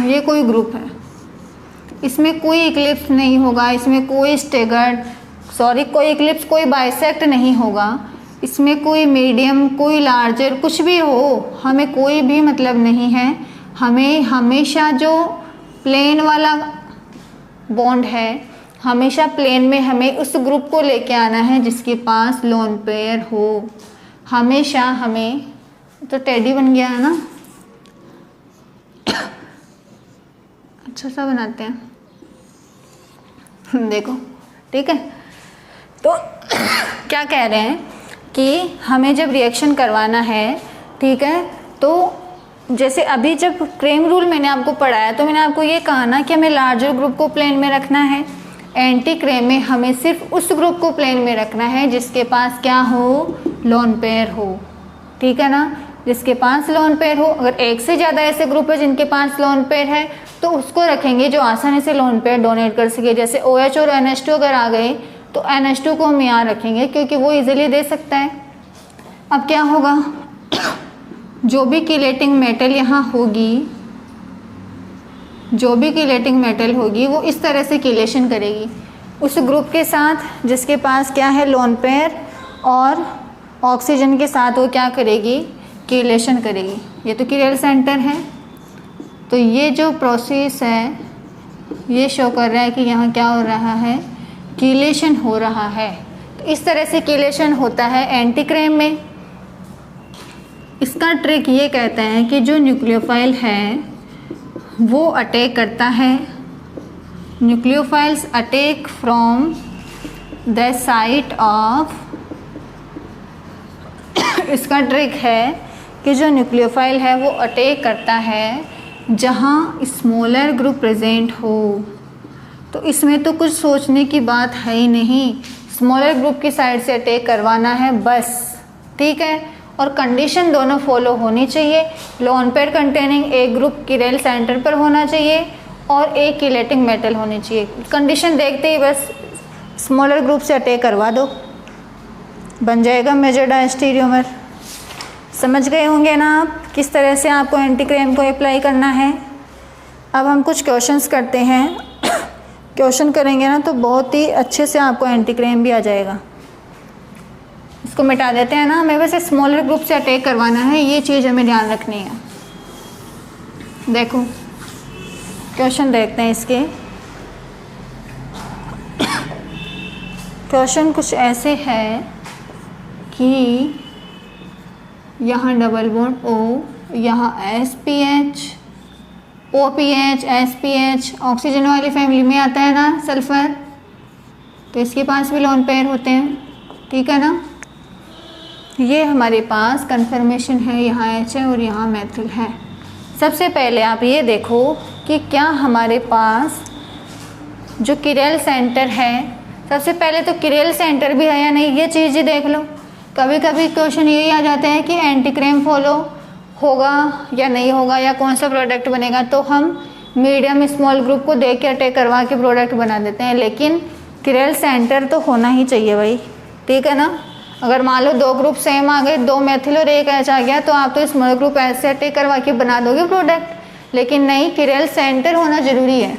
ये कोई ग्रुप है, इसमें कोई इक्लिप्स नहीं होगा, इसमें कोई कोई इक्लिप्स, कोई बाइसेक्ट नहीं होगा, इसमें कोई मीडियम, कोई लार्जर, कुछ भी हो, हमें कोई भी मतलब नहीं है। हमें हमेशा जो प्लेन वाला बॉन्ड है, हमेशा प्लेन में हमें उस ग्रुप को लेके आना है जिसके पास लोन पेयर हो। हमेशा हमें, तो टेडी बन गया है ना, अच्छा सा बनाते हैं, देखो, ठीक है। तो क्या कह रहे हैं कि हमें जब रिएक्शन करवाना है, ठीक है, तो जैसे अभी जब क्रेम रूल मैंने आपको पढ़ाया तो मैंने आपको ये कहा ना कि हमें लार्जर ग्रुप को प्लेन में रखना है। एंटी क्रेम में हमें सिर्फ उस ग्रुप को प्लेन में रखना है जिसके पास क्या हो, लोन पेयर हो, ठीक है ना, जिसके पास लोन पेयर हो। अगर एक से ज़्यादा ऐसे ग्रुप है जिनके पास लोन पेयर है तो उसको रखेंगे जो आसानी से लोन पेयर डोनेट कर सके। जैसे OH और NH2 अगर आ गए तो NH2 को हम यहाँ रखेंगे क्योंकि वो इजीली दे सकता है। अब क्या होगा, जो भी कीलेटिंग मेटल यहाँ होगी, जो भी कीलेटिंग मेटल होगी वो इस तरह से कीलेशन करेगी उस ग्रुप के साथ जिसके पास क्या है, लोन पेयर, और ऑक्सीजन के साथ वो क्या करेगी, कीलेशन करेगी। ये तो कीरल सेंटर है, तो ये जो प्रोसेस है ये शो कर रहा है कि यहाँ क्या हो रहा है, कीलेशन हो रहा है। तो इस तरह से कीलेशन होता है एंटीक्रेम में। इसका ट्रिक ये कहता है कि जो न्यूक्लियोफाइल है वो अटैक करता है, nucleophiles attack from the site of, इसका ट्रिक है कि जो न्यूक्लियोफाइल है वो अटैक करता है जहाँ स्मॉलर ग्रुप प्रेजेंट हो। तो इसमें तो कुछ सोचने की बात है ही नहीं, स्मॉलर ग्रुप की साइड से अटैक करवाना है बस, ठीक है। और कंडीशन दोनों फॉलो होनी चाहिए, लोन पेयर कंटेनिंग एक ग्रुप किरेल सेंटर पर होना चाहिए और एक किलेटिंग मेटल होनी चाहिए। कंडीशन देखते ही बस स्मॉलर ग्रुप से अटैक करवा दो, बन जाएगा मेजर डायस्टीरियोमर। समझ गए होंगे ना आप किस तरह से आपको एंटीक्रेम को अप्लाई करना है। अब हम कुछ क्वेश्चंस करते हैं, क्वेश्चन करेंगे ना तो बहुत ही अच्छे से आपको एंटीक्रेम भी आ जाएगा। इसको मिटा देते हैं ना, हमें बस स्मॉलर ग्रुप से अटैक करवाना है, ये चीज़ हमें ध्यान रखनी है। देखो क्वेश्चन देखते हैं इसके। क्वेश्चन कुछ ऐसे है कि यहाँ डबल बॉन्ड O, यहाँ SPH, OPH, SPH ऑक्सीजन वाली फैमिली में आता है ना सल्फर, तो इसके पास भी लोन पेयर होते हैं, ठीक है ना। ये हमारे पास कन्फर्मेशन है, यहाँ H है और यहाँ मेथिल है। सबसे पहले आप ये देखो कि क्या हमारे पास जो किरेल सेंटर है, सबसे पहले तो किरेल सेंटर भी है या नहीं, ये चीज़ ही देख लो। कभी कभी क्वेश्चन यही आ जाता है कि एंटीक्रेम फॉलो होगा या नहीं होगा या कौन सा प्रोडक्ट बनेगा, तो हम मीडियम स्मॉल ग्रुप को देख के अटैक करवा के प्रोडक्ट बना देते हैं, लेकिन किरेल सेंटर तो होना ही चाहिए भाई, ठीक है ना। अगर मान लो दो ग्रुप सेम आ गए, दो मेथिल और एक एच आ गया, तो आप तो स्मॉल ग्रुप ऐसे अटैक करवा के बना दोगे प्रोडक्ट, लेकिन नहीं, किरेल सेंटर होना ज़रूरी है,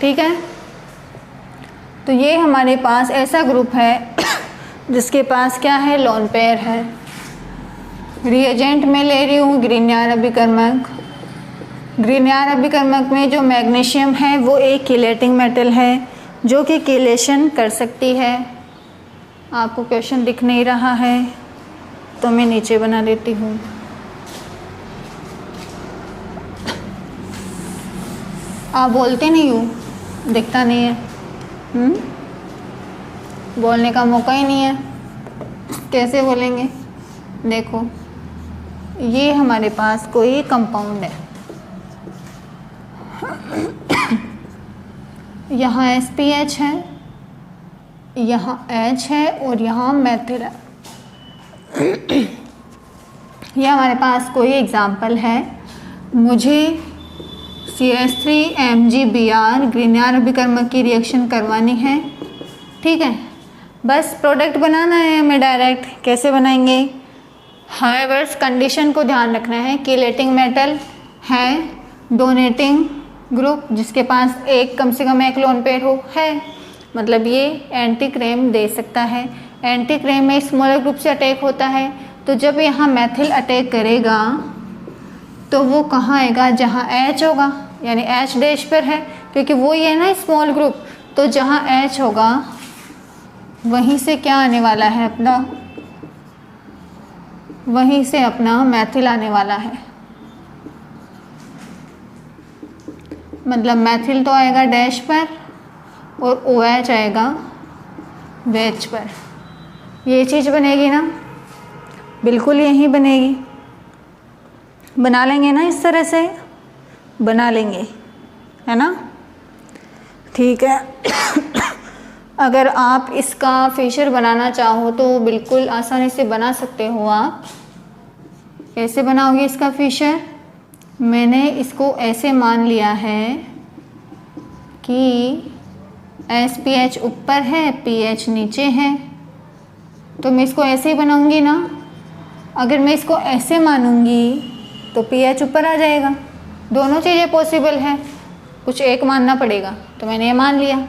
ठीक है। तो ये हमारे पास ऐसा ग्रुप है जिसके पास क्या है, लोन पेयर है। रिएजेंट में ले रही हूँ ग्रीनियर अभिकर्मक। ग्रीनियर अभिकर्मक में जो मैग्नीशियम है वो एक किलेटिंग मेटल है जो कि किलेशन कर सकती है। आपको क्वेश्चन दिख नहीं रहा है तो मैं नीचे बना देती हूँ। आप बोलते नहीं हो, दिखता नहीं है, बोलने का मौका ही नहीं है, कैसे बोलेंगे। देखो ये हमारे पास कोई कंपाउंड है, यहाँ SPH है, यहाँ H है और यहाँ मेथिल है। यह हमारे पास कोई एग्जाम्पल है। मुझे CH3MgBr ग्रीनियर अभिकर्मक की रिएक्शन करवानी है, ठीक है। बस प्रोडक्ट बनाना है हमें डायरेक्ट। कैसे बनाएंगे, हमें बस कंडीशन को ध्यान रखना है। किलेटिंग मेटल है, डोनेटिंग ग्रुप जिसके पास एक कम से कम एक लोन पेयर हो है, मतलब ये एंटीक्रेम दे सकता है। एंटीक्रेम में स्मॉलर ग्रुप से अटैक होता है, तो जब यहाँ मेथिल अटैक करेगा तो वो कहाँ आएगा, जहाँ H होगा, यानी H डैश पर है क्योंकि वो ये है ना स्मॉल ग्रुप, तो जहाँ H होगा वहीं से क्या आने वाला है अपना, वहीं से अपना मेथिल आने वाला है। मतलब मेथिल तो आएगा डैश पर और OH आएगा वेज पर। ये चीज़ बनेगी ना, बिल्कुल यही बनेगी। बना लेंगे ना, इस तरह से बना लेंगे, है ना, ठीक है। अगर आप इसका फिशर बनाना चाहो तो बिल्कुल आसानी से बना सकते हो आप। कैसे बनाओगे इसका फिशर, मैंने इसको ऐसे मान लिया है कि SPH ऊपर है, PH नीचे है, तो मैं इसको ऐसे ही बनाऊंगी ना। अगर मैं इसको ऐसे मानूंगी तो PH ऊपर आ जाएगा। दोनों चीज़ें पॉसिबल है, कुछ एक मानना पड़ेगा, तो मैंने ये मान लिया।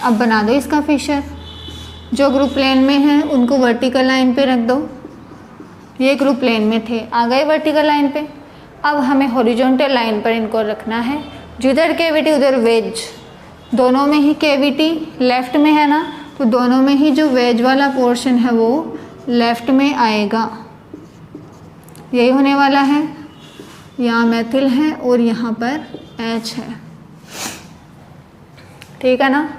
अब बना दो इसका फिशर। जो ग्रुप प्लेन में है उनको वर्टिकल लाइन पे रख दो। ये ग्रुप प्लेन में थे, आ गए वर्टिकल लाइन पे। अब हमें हॉरिजॉन्टल लाइन पर इनको रखना है। जिधर कैविटी उधर वेज, दोनों में ही कैविटी लेफ्ट में है ना, तो दोनों में ही जो वेज वाला पोर्शन है वो लेफ्ट में आएगा, यही होने वाला है। यहाँ मेथिल है और यहाँ पर H है, ठीक है ना।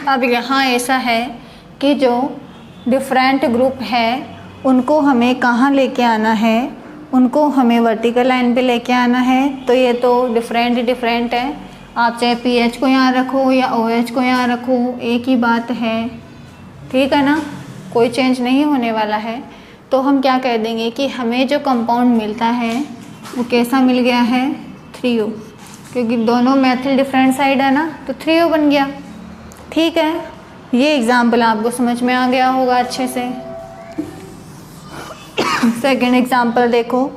अब यहाँ ऐसा है कि जो डिफरेंट ग्रुप है उनको हमें कहाँ लेके आना है, उनको हमें वर्टिकल लाइन पे लेके आना है। तो ये तो डिफरेंट है, आप चाहे पीएच को यहाँ रखो या ओएच को यहाँ रखो, एक ही बात है, ठीक है ना, कोई चेंज नहीं होने वाला है। तो हम क्या कह देंगे कि हमें जो कंपाउंड मिलता है वो कैसा मिल गया है, 3O, क्योंकि दोनों मेथिल डिफरेंट साइड है ना, तो 3O बन गया, ठीक है। ये एग्जाम्पल आपको समझ में आ गया होगा अच्छे से। सेकेंड एग्जाम्पल देखो,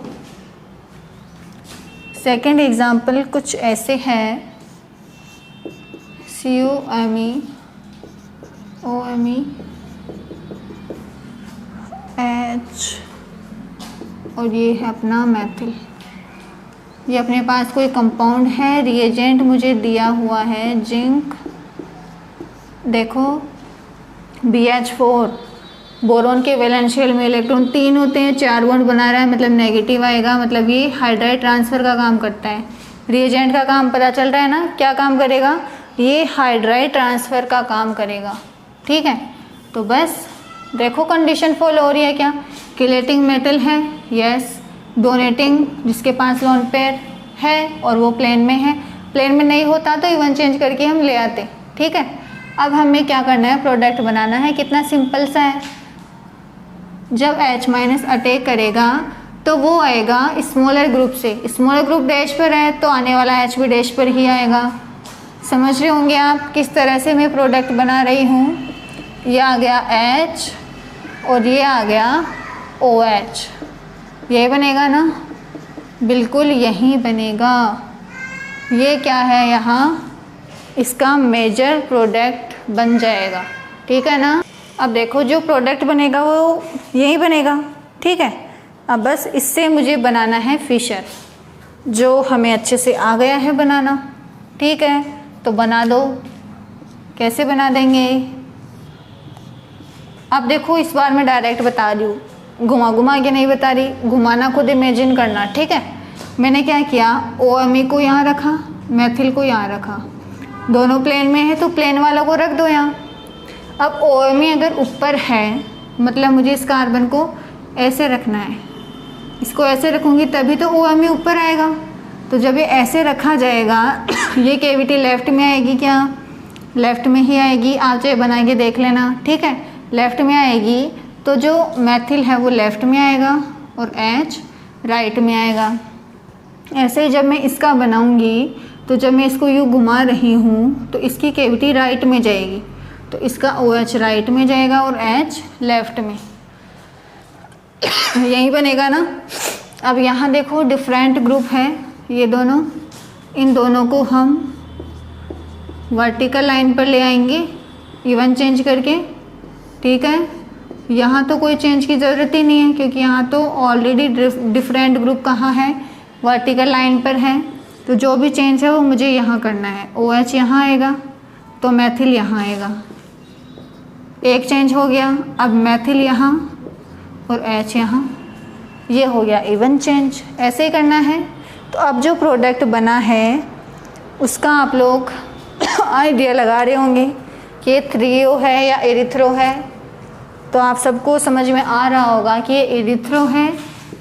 सेकेंड एग्जाम्पल कुछ ऐसे है, COMe OMe H और ये है अपना मेथिल। ये अपने पास कोई कंपाउंड है, रिएजेंट मुझे दिया हुआ है जिंक, देखो BH4, बोरोन के वैलेंशियल में इलेक्ट्रॉन 3 होते हैं, 4 बॉन्ड बना रहा है, मतलब नेगेटिव आएगा, मतलब ये हाइड्राइड ट्रांसफ़र का काम करता है। रिएजेंट का काम पता चल रहा है ना, क्या काम करेगा, ये हाइड्राइड ट्रांसफ़र का काम करेगा, ठीक है। तो बस देखो कंडीशन फॉलो हो रही है क्या, किलेटिंग मेटल है, यस, डोनेटिंग जिसके पास लोन पेयर है और वो प्लेन में है, प्लेन में नहीं होता तो इवन चेंज करके हम ले आते, ठीक है। अब हमें क्या करना है, प्रोडक्ट बनाना है, कितना सिंपल सा है। जब H- अटैक करेगा तो वो आएगा स्मॉलर ग्रुप से, स्मॉलर ग्रुप डैश पर है तो आने वाला H भी डैश पर ही आएगा। समझ रहे होंगे आप किस तरह से मैं प्रोडक्ट बना रही हूँ। ये आ गया H और ये आ गया OH, ये बनेगा ना, बिल्कुल यही बनेगा। ये क्या है यहाँ, इसका मेजर प्रोडक्ट बन जाएगा, ठीक है ना। अब देखो जो प्रोडक्ट बनेगा वो यही बनेगा, ठीक है। अब बस इससे मुझे बनाना है फिशर, जो हमें अच्छे से आ गया है बनाना, ठीक है। तो बना दो, कैसे बना देंगे। अब देखो इस बार मैं डायरेक्ट बता रही हूँ, घुमा घुमा के नहीं बता रही, घुमाना खुद इमेजिन करना, ठीक है। मैंने क्या किया, OMe को यहाँ रखा, मेथिल को यहाँ रखा, दोनों प्लेन में है तो प्लेन वालों को रख दो यहाँ। अब OMe अगर ऊपर है मतलब मुझे इस कार्बन को ऐसे रखना है, इसको ऐसे रखूँगी तभी तो OMe ऊपर आएगा। तो जब ये ऐसे रखा जाएगा ये कैविटी लेफ़्ट में आएगी, क्या लेफ़्ट में ही आएगी, आप चाहे बना के देख लेना, ठीक है। लेफ़्ट में आएगी तो जो मेथिल है वो लेफ़्ट में आएगा और H राइट में आएगा। ऐसे ही जब मैं इसका बनाऊँगी तो जब मैं इसको यूँ घुमा रही हूँ तो इसकी कैविटी राइट में जाएगी, तो इसका OH राइट में जाएगा और H लेफ़्ट में, यही बनेगा ना। अब यहाँ देखो डिफरेंट ग्रुप है ये दोनों, इन दोनों को हम वर्टिकल लाइन पर ले आएंगे इवन चेंज करके, ठीक है। यहाँ तो कोई चेंज की ज़रूरत ही नहीं है क्योंकि यहाँ तो ऑलरेडी डिफरेंट ग्रुप कहाँ है, वर्टिकल लाइन पर है। तो जो भी चेंज है वो मुझे यहाँ करना है, OH यहाँ आएगा तो मेथिल यहाँ आएगा, एक चेंज हो गया। अब मेथिल यहाँ और H यहाँ, ये हो गया इवन चेंज, ऐसे ही करना है। तो अब जो प्रोडक्ट बना है उसका आप लोग आइडिया लगा रहे होंगे कि ये 3O है या एरिथ्रो है। तो आप सबको समझ में आ रहा होगा कि ये एरिथ्रो है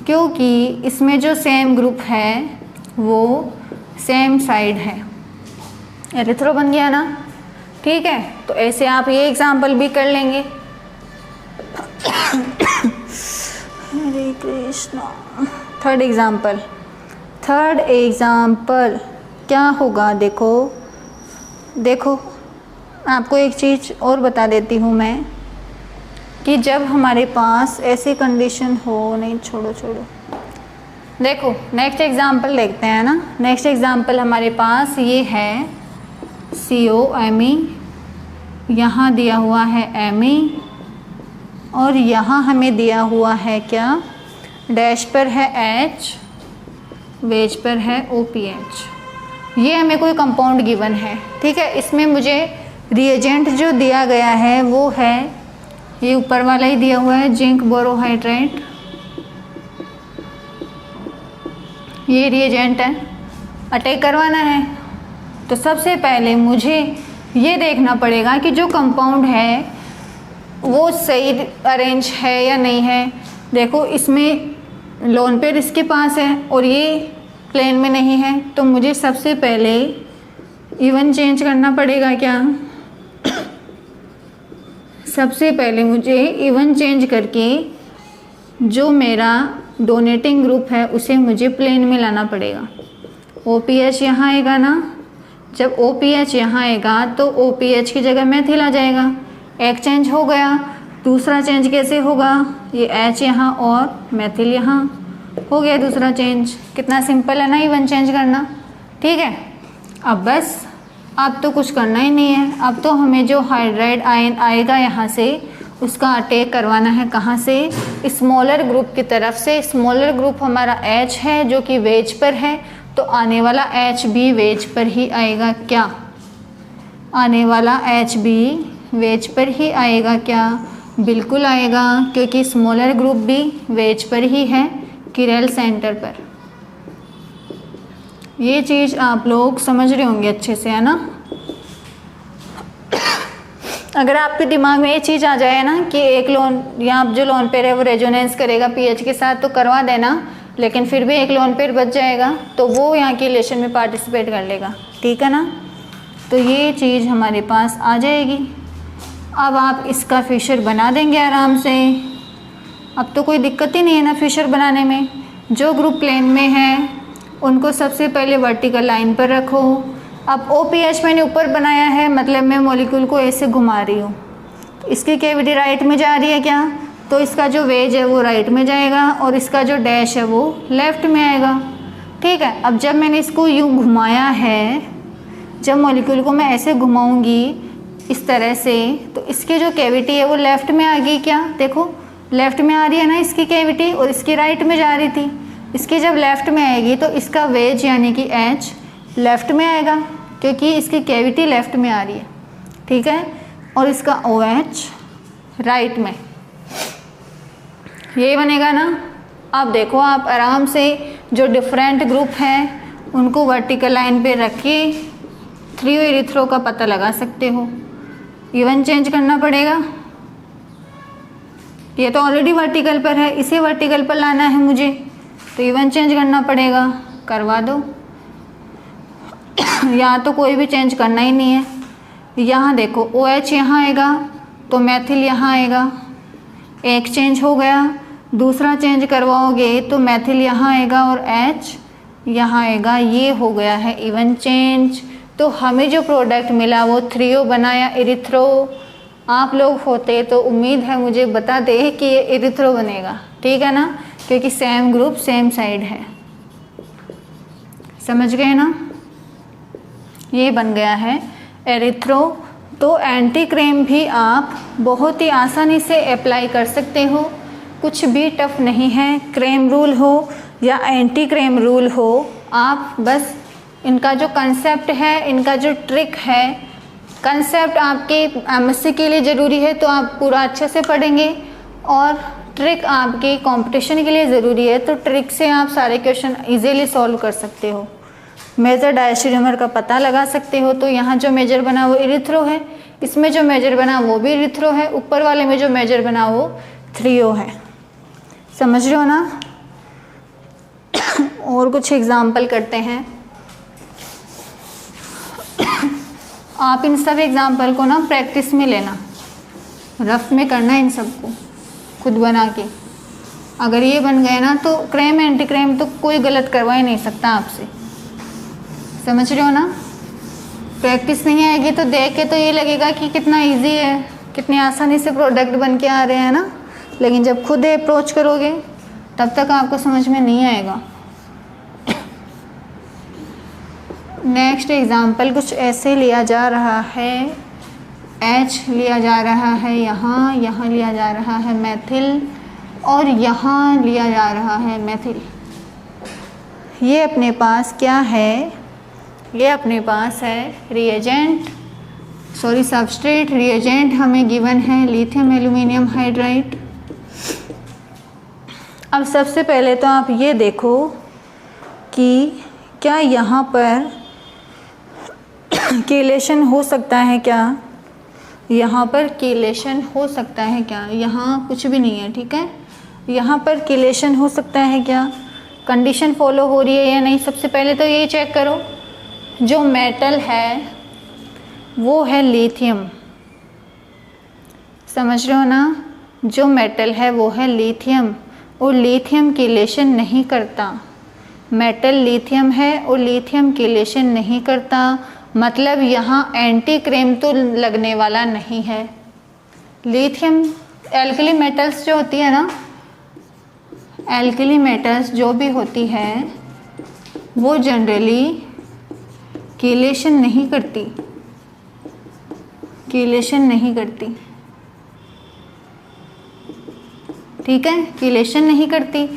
क्योंकि इसमें जो सेम ग्रुप है वो सेम साइड है, एरिथ्रो बन गया ना, ठीक है। तो ऐसे आप ये एग्जाम्पल भी कर लेंगे। हरे कृष्णा। थर्ड एग्जाम्पल क्या होगा, देखो आपको एक चीज़ और बता देती हूँ मैं कि जब हमारे पास ऐसी कंडीशन हो, नहीं छोड़ो, देखो नेक्स्ट एग्जाम्पल देखते हैं ना। नेक्स्ट एग्जाम्पल हमारे पास ये है COMe, यहाँ दिया हुआ है Me और यहाँ हमें दिया हुआ है क्या, डैश पर है H, वेज पर है OPH। ये हमें कोई कंपाउंड गिवन है, ठीक है। इसमें मुझे रिएजेंट जो दिया गया है वो है ये ऊपर वाला ही दिया हुआ है, जिंक बोरोहाइड्रेट, ये रिएजेंट है, अटैक करवाना है। तो सबसे पहले मुझे ये देखना पड़ेगा कि जो कंपाउंड है वो सही अरेंज है या नहीं है। देखो इसमें लोन पेयर इसके पास है और ये प्लेन में नहीं है, तो मुझे सबसे पहले इवन चेंज करना पड़ेगा क्या? सबसे पहले मुझे इवन चेंज करके जो मेरा डोनेटिंग ग्रुप है उसे मुझे प्लेन में लाना पड़ेगा। OPH यहाँ आएगा ना, जब OPH यहाँ आएगा तो OPH की जगह मेथिल आ जाएगा। एक चेंज हो गया, दूसरा चेंज कैसे होगा? ये H यहाँ और मेथिल यहाँ, हो गया दूसरा चेंज। कितना सिंपल है ना इवन चेंज करना। ठीक है, अब बस अब तो कुछ करना ही नहीं है। अब तो हमें जो हाइड्राइड आयन आएगा यहाँ से उसका अटैक करवाना है। कहाँ से? स्मॉलर ग्रुप की तरफ से। स्मॉलर ग्रुप हमारा H है जो कि वेज पर है, तो आने वाला H भी वेज पर ही आएगा क्या? आने वाला H भी वेज पर ही आएगा क्या? बिल्कुल आएगा, क्योंकि स्मॉलर ग्रुप भी वेज पर ही है, किरल सेंटर पर। ये चीज़ आप लोग समझ रहे होंगे अच्छे से, है ना? अगर आपके दिमाग में ये चीज़ आ जाए ना कि एक लोन या जो लोन पेयर है वो रेजोनेंस करेगा पीएच के साथ, तो करवा देना, लेकिन फिर भी एक लोन पेयर बच जाएगा तो वो यहाँ के रिलेशन में पार्टिसिपेट कर लेगा। ठीक है ना? तो ये चीज़ हमारे पास आ जाएगी। अब आप इसका फिशर बना देंगे आराम से। अब तो कोई दिक्कत ही नहीं है ना फिशर बनाने में। जो ग्रुप प्लेन में है उनको सबसे पहले वर्टिकल लाइन पर रखो। अब OPH मैंने ऊपर बनाया है, मतलब मैं मॉलिक्यूल को ऐसे घुमा रही हूँ। इसकी कैविटी राइट में जा रही है क्या? तो इसका जो वेज है वो राइट में जाएगा और इसका जो डैश है वो लेफ्ट में आएगा। ठीक है, अब जब मैंने इसको यूँ घुमाया है, जब मॉलिक्यूल को मैं ऐसे घुमाऊँगी इस तरह से, तो इसकी जो कैविटी है वो लेफ़्ट में आ गई क्या? देखो लेफ़्ट में आ रही है ना इसकी कैविटी, और इसकी राइट में जा रही थी। इसकी जब लेफ़्ट में आएगी तो इसका वेज यानी कि H लेफ़्ट में आएगा, क्योंकि इसकी कैविटी लेफ़्ट में आ रही है। ठीक है, और इसका OH राइट में, यही बनेगा ना। अब देखो आप आराम से जो डिफरेंट ग्रुप हैं उनको वर्टिकल लाइन पे रख के थ्रियो एरिथ्रो का पता लगा सकते हो। इवन चेंज करना पड़ेगा, ये तो ऑलरेडी वर्टिकल पर है, इसे वर्टिकल पर लाना है मुझे, तो इवन चेंज करना पड़ेगा। करवा दो। यहाँ तो कोई भी चेंज करना ही नहीं है। यहाँ देखो OH यहाँ आएगा तो मेथिल यहाँ आएगा, एक चेंज हो गया। दूसरा चेंज करवाओगे तो मेथिल यहाँ आएगा और H यहाँ आएगा। ये हो गया है इवन चेंज। तो हमें जो प्रोडक्ट मिला वो थ्रियो बना या एरिथ्रो। आप लोग होते तो उम्मीद है मुझे बता दे कि ये एरिथ्रो बनेगा। ठीक है ना, क्योंकि सेम ग्रुप सेम साइड है। समझ गए ना? ये बन गया है एरिथ्रो। तो एंटी क्रेम भी आप बहुत ही आसानी से अप्लाई कर सकते हो, कुछ भी टफ नहीं है। क्रेम रूल हो या एंटी क्रेम रूल हो, आप बस इनका जो कंसेप्ट है, इनका जो ट्रिक है, कंसेप्ट आपके MSc के लिए ज़रूरी है तो आप पूरा अच्छे से पढ़ेंगे, और ट्रिक आपके कंपटीशन के लिए ज़रूरी है, तो ट्रिक से आप सारे क्वेश्चन इजीली सॉल्व कर सकते हो। मेजर डायस्टेरियोमर का पता लगा सकते हो। तो यहाँ जो मेजर बना वो एरिथ्रो है, इसमें जो मेजर बना वो भी एरिथ्रो है, ऊपर वाले में जो मेजर बना वो थ्रियो है। समझ रहे हो ना? और कुछ एग्जाम्पल करते हैं। आप इन सब एग्जाम्पल को ना प्रैक्टिस में लेना, रफ में करना इन सबको खुद बना के। अगर ये बन गए ना तो क्रेम एंटी क्रेम तो कोई गलत करवा ही नहीं सकता आपसे। समझ रहे हो ना? प्रैक्टिस नहीं आएगी तो देख के तो ये लगेगा कि कितना इजी है, कितनी आसानी से प्रोडक्ट बन के आ रहे हैं ना, लेकिन जब खुद अप्रोच करोगे तब तक आपको समझ में नहीं आएगा। नेक्स्ट एग्जाम्पल कुछ ऐसे लिया जा रहा है। H लिया जा रहा है यहाँ, यहाँ लिया जा रहा है मेथिल, और यहाँ लिया जा रहा है मेथिल। ये अपने पास क्या है? ये अपने पास है रिएजेंट, सॉरी सबस्ट्रेट। रिएजेंट हमें गिवन है लिथियम एल्यूमिनियम हाइड्राइड। अब सबसे पहले तो आप ये देखो कि क्या यहाँ पर कीलेशन हो सकता है क्या, यहाँ पर कीलेशन हो सकता है क्या, यहाँ कुछ भी नहीं है, ठीक है, यहाँ पर कीलेशन हो सकता है क्या, कंडीशन फॉलो हो रही है या नहीं। सबसे पहले तो ये चेक करो, जो मेटल है वो है लिथियम, समझ रहे हो ना, जो मेटल है वो है लिथियम, और लिथियम कीलेशन नहीं करता। मेटल लिथियम है और लिथियम कीलेशन नहीं करता, मतलब यहाँ एंटी क्रेम तो लगने वाला नहीं है। लिथियम, एल्कली मेटल्स जो होती है ना, एल्कली मेटल्स जो भी होती है वो जनरली कीलेशन नहीं करती, कीलेशन नहीं करती, ठीक है, कीलेशन नहीं करती।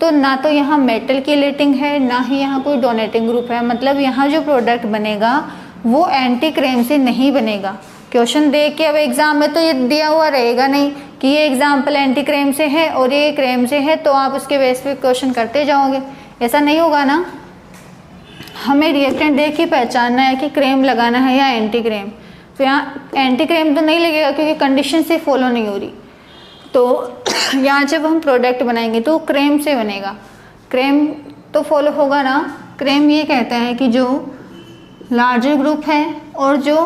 तो ना तो यहाँ मेटल कीलेटिंग है, ना ही यहाँ कोई डोनेटिंग ग्रुप है, मतलब यहाँ जो प्रोडक्ट बनेगा वो एंटी क्रेम से नहीं बनेगा। क्वेश्चन देख के अब एग्जाम में तो ये दिया हुआ रहेगा नहीं कि ये एग्जाम्पल एंटी क्रेम से है और ये क्रेम से है, तो आप उसके बेस पे क्वेश्चन करते जाओगे, ऐसा नहीं होगा ना। हमें रिएक्टेंट देख के पहचानना है कि क्रेम लगाना है या एंटी क्रेम। तो यहाँ एंटी क्रेम तो नहीं लगेगा क्योंकि कंडीशन से फॉलो नहीं हो रही। तो यहाँ जब हम प्रोडक्ट बनाएंगे तो क्रेम से बनेगा, क्रेम तो फॉलो होगा ना। क्रेम ये कहता है कि जो लार्जर ग्रुप है और जो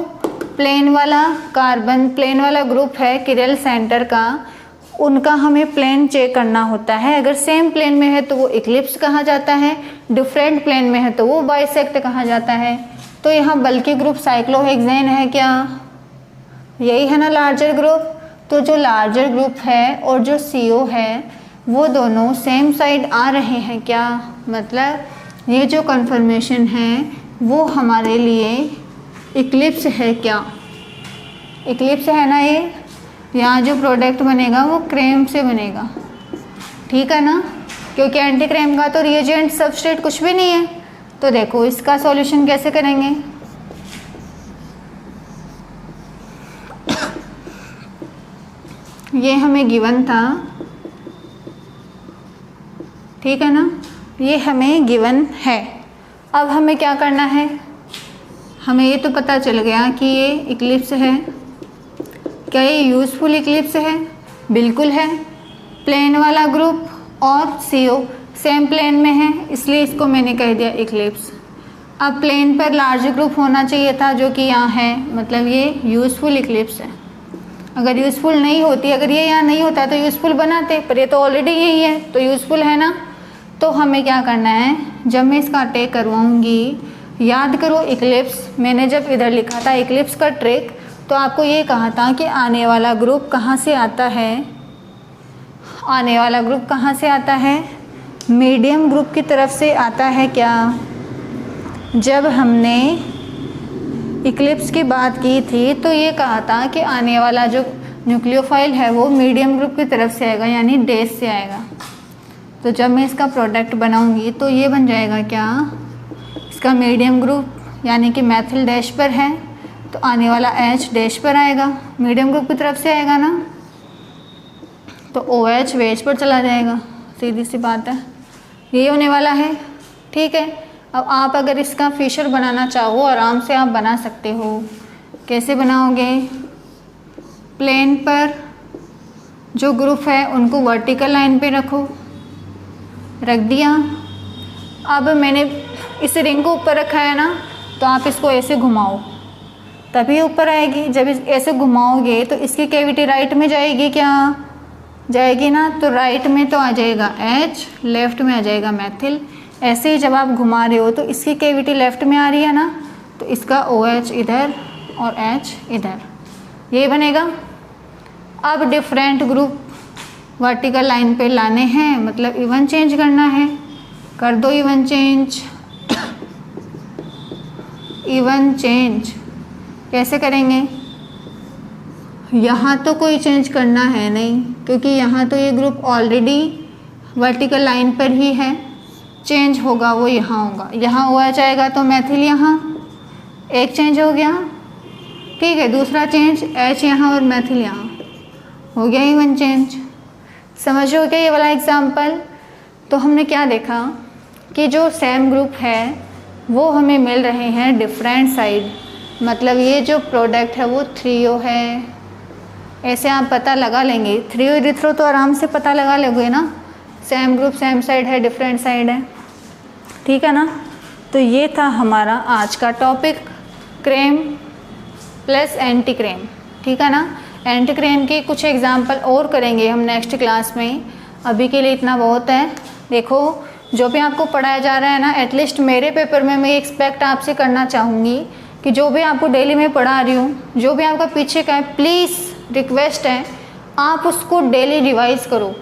प्लेन वाला कार्बन, प्लेन वाला ग्रुप है किरल सेंटर का, उनका हमें प्लेन चेक करना होता है। अगर सेम प्लेन में है तो वो इक्लिप्स कहा जाता है, डिफरेंट प्लेन में है तो वो बाइसेक्ट कहा जाता है। तो यहाँ बल्कि ग्रुप साइक्लोहेक्सेन है क्या, यही है ना लार्जर ग्रुप। तो जो लार्जर ग्रुप है और जो CO है वो दोनों सेम साइड आ रहे हैं क्या, मतलब ये जो कन्फर्मेशन है वो हमारे लिए इक्लिप्स है क्या, इक्लिप्स है ना। ये यहाँ जो प्रोडक्ट बनेगा वो क्रेम से बनेगा, ठीक है ना, क्योंकि एंटी क्रेम का तो रिएजेंट सबस्ट्रेट कुछ भी नहीं है। तो देखो इसका सॉल्यूशन कैसे करेंगे। ये हमें गिवन था, ठीक है ना, ये हमें गिवन है। अब हमें क्या करना है, हमें ये तो पता चल गया कि ये इक्लिप्स है। क्या ये यूज़फुल इक्लिप्स है, बिल्कुल है। प्लेन वाला ग्रुप और CO सेम प्लेन में है, इसलिए इसको मैंने कह दिया इक्लिप्स। अब प्लेन पर लार्ज ग्रुप होना चाहिए था जो कि यहाँ है, मतलब ये यूज़फुल इक्लिप्स है। अगर यूज़फुल नहीं होती, अगर ये यहाँ नहीं होता तो यूज़फुल बनाते, पर ये तो ऑलरेडी यही है तो यूज़फुल है ना। तो हमें क्या करना है, जब मैं इसका अटैक करवाऊँगी, याद करो इक्लिप्स, मैंने जब इधर लिखा था इक्लिप्स का ट्रिक, तो आपको ये कहा था कि आने वाला ग्रुप कहाँ से आता है, आने वाला ग्रुप कहाँ से आता है, मीडियम ग्रुप की तरफ से आता है क्या। जब हमने इक्लिप्स की बात की थी तो ये कहा था कि आने वाला जो न्यूक्लियोफाइल है वो मीडियम ग्रुप की तरफ से आएगा, यानी डैश से आएगा। तो जब मैं इसका प्रोडक्ट बनाऊंगी तो ये बन जाएगा क्या, इसका मीडियम ग्रुप यानी कि मैथिल डैश पर है तो आने वाला H डैश पर आएगा, मीडियम ग्रुप की तरफ से आएगा ना, तो OH वेज पर चला जाएगा, सीधी सी बात है, यही होने वाला है, ठीक है। अब आप अगर इसका फिशर बनाना चाहो आराम से आप बना सकते हो। कैसे बनाओगे, प्लेन पर जो ग्रुप है उनको वर्टिकल लाइन पे रखो, रख दिया। अब मैंने इस रिंग को ऊपर रखा है ना, तो आप इसको ऐसे घुमाओ तभी ऊपर आएगी। जब ऐसे घुमाओगे तो इसकी कैविटी राइट में जाएगी क्या, जाएगी ना, तो राइट में तो आ जाएगा H, लेफ्ट में आ जाएगा मैथिल। ऐसे ही जब आप घुमा रहे हो तो इसकी कैविटी लेफ्ट में आ रही है ना, तो इसका OH इधर और H इधर, ये बनेगा। अब डिफरेंट ग्रुप वर्टिकल लाइन पे लाने हैं, मतलब इवन चेंज करना है, कर दो इवन चेंज। इवन चेंज कैसे करेंगे, यहाँ तो कोई चेंज करना है नहीं क्योंकि यहाँ तो ये ग्रुप ऑलरेडी वर्टिकल लाइन पर ही है। चेंज होगा वो यहाँ होगा, यहाँ OH आएगा तो मैथिल यहाँ, एक चेंज हो गया, ठीक है। दूसरा चेंज H यहाँ और मैथिल यहाँ, हो गया इवन चेंज। समझ हो गया ये वाला एग्जाम्पल। तो हमने क्या देखा कि जो सेम ग्रुप है वो हमें मिल रहे हैं डिफरेंट साइड, मतलब ये जो प्रोडक्ट है वो थ्रियो है। ऐसे आप पता लगा लेंगे, थ्रियो इरिथ्रो तो आराम से पता लगा लोगे ना, सेम ग्रुप सेम साइड है डिफरेंट साइड है, ठीक है ना। तो ये था हमारा आज का topic, Cram plus anti Cram, ठीक है ना। एंटी क्रेम के कुछ एग्जाम्पल और करेंगे हम नेक्स्ट क्लास में, अभी के लिए इतना बहुत है। देखो जो भी आपको पढ़ाया जा रहा है ना, एटलीस्ट मेरे पेपर में मैं एक्सपेक्ट आपसे करना चाहूँगी कि जो भी आपको डेली में पढ़ा रही हूँ, जो भी आपका पीछे का है, प्लीज़ रिक्वेस्ट है आप उसको डेली रिवाइज़ करो,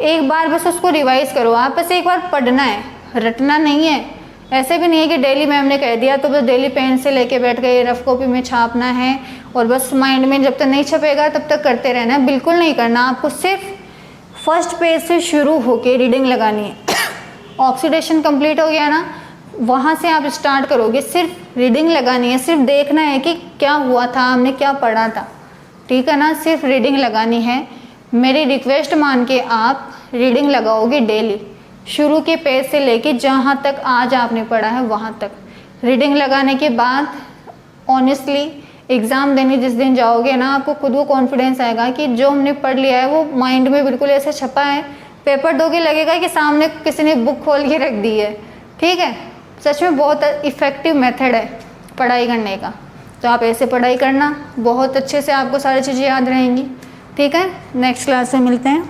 एक बार बस उसको रिवाइज़ करो। आप बस एक बार पढ़ना है, रटना नहीं है। ऐसे भी नहीं है कि डेली मैम ने कह दिया तो बस डेली पेन से लेके बैठ गए, रफ कॉपी में छापना है और बस माइंड में जब तक नहीं छपेगा तब तक करते रहना है, बिल्कुल नहीं करना। आपको सिर्फ फर्स्ट पेज से शुरू होके रीडिंग लगानी है। ऑक्सीडेशन कंप्लीट हो गया ना, वहाँ से आप स्टार्ट करोगे, सिर्फ रीडिंग लगानी है, सिर्फ देखना है कि क्या हुआ था, हमने क्या पढ़ा था, ठीक है ना। सिर्फ रीडिंग लगानी है। मेरी रिक्वेस्ट मान के आप रीडिंग लगाओगे डेली, शुरू के पेज से लेके जहाँ तक आज आपने पढ़ा है वहाँ तक। रीडिंग लगाने के बाद ऑनेस्टली एग्ज़ाम देने जिस दिन जाओगे ना, आपको खुद को कॉन्फिडेंस आएगा कि जो हमने पढ़ लिया है वो माइंड में बिल्कुल ऐसे छपा है। पेपर दोगे लगेगा कि सामने किसी ने बुक खोल के रख दी है, ठीक है। सच में बहुत इफ़ेक्टिव मेथड है पढ़ाई करने का। तो आप ऐसे पढ़ाई करना, बहुत अच्छे से आपको सारी चीज़ें याद रहेंगी, ठीक है। नेक्स्ट क्लास में मिलते हैं।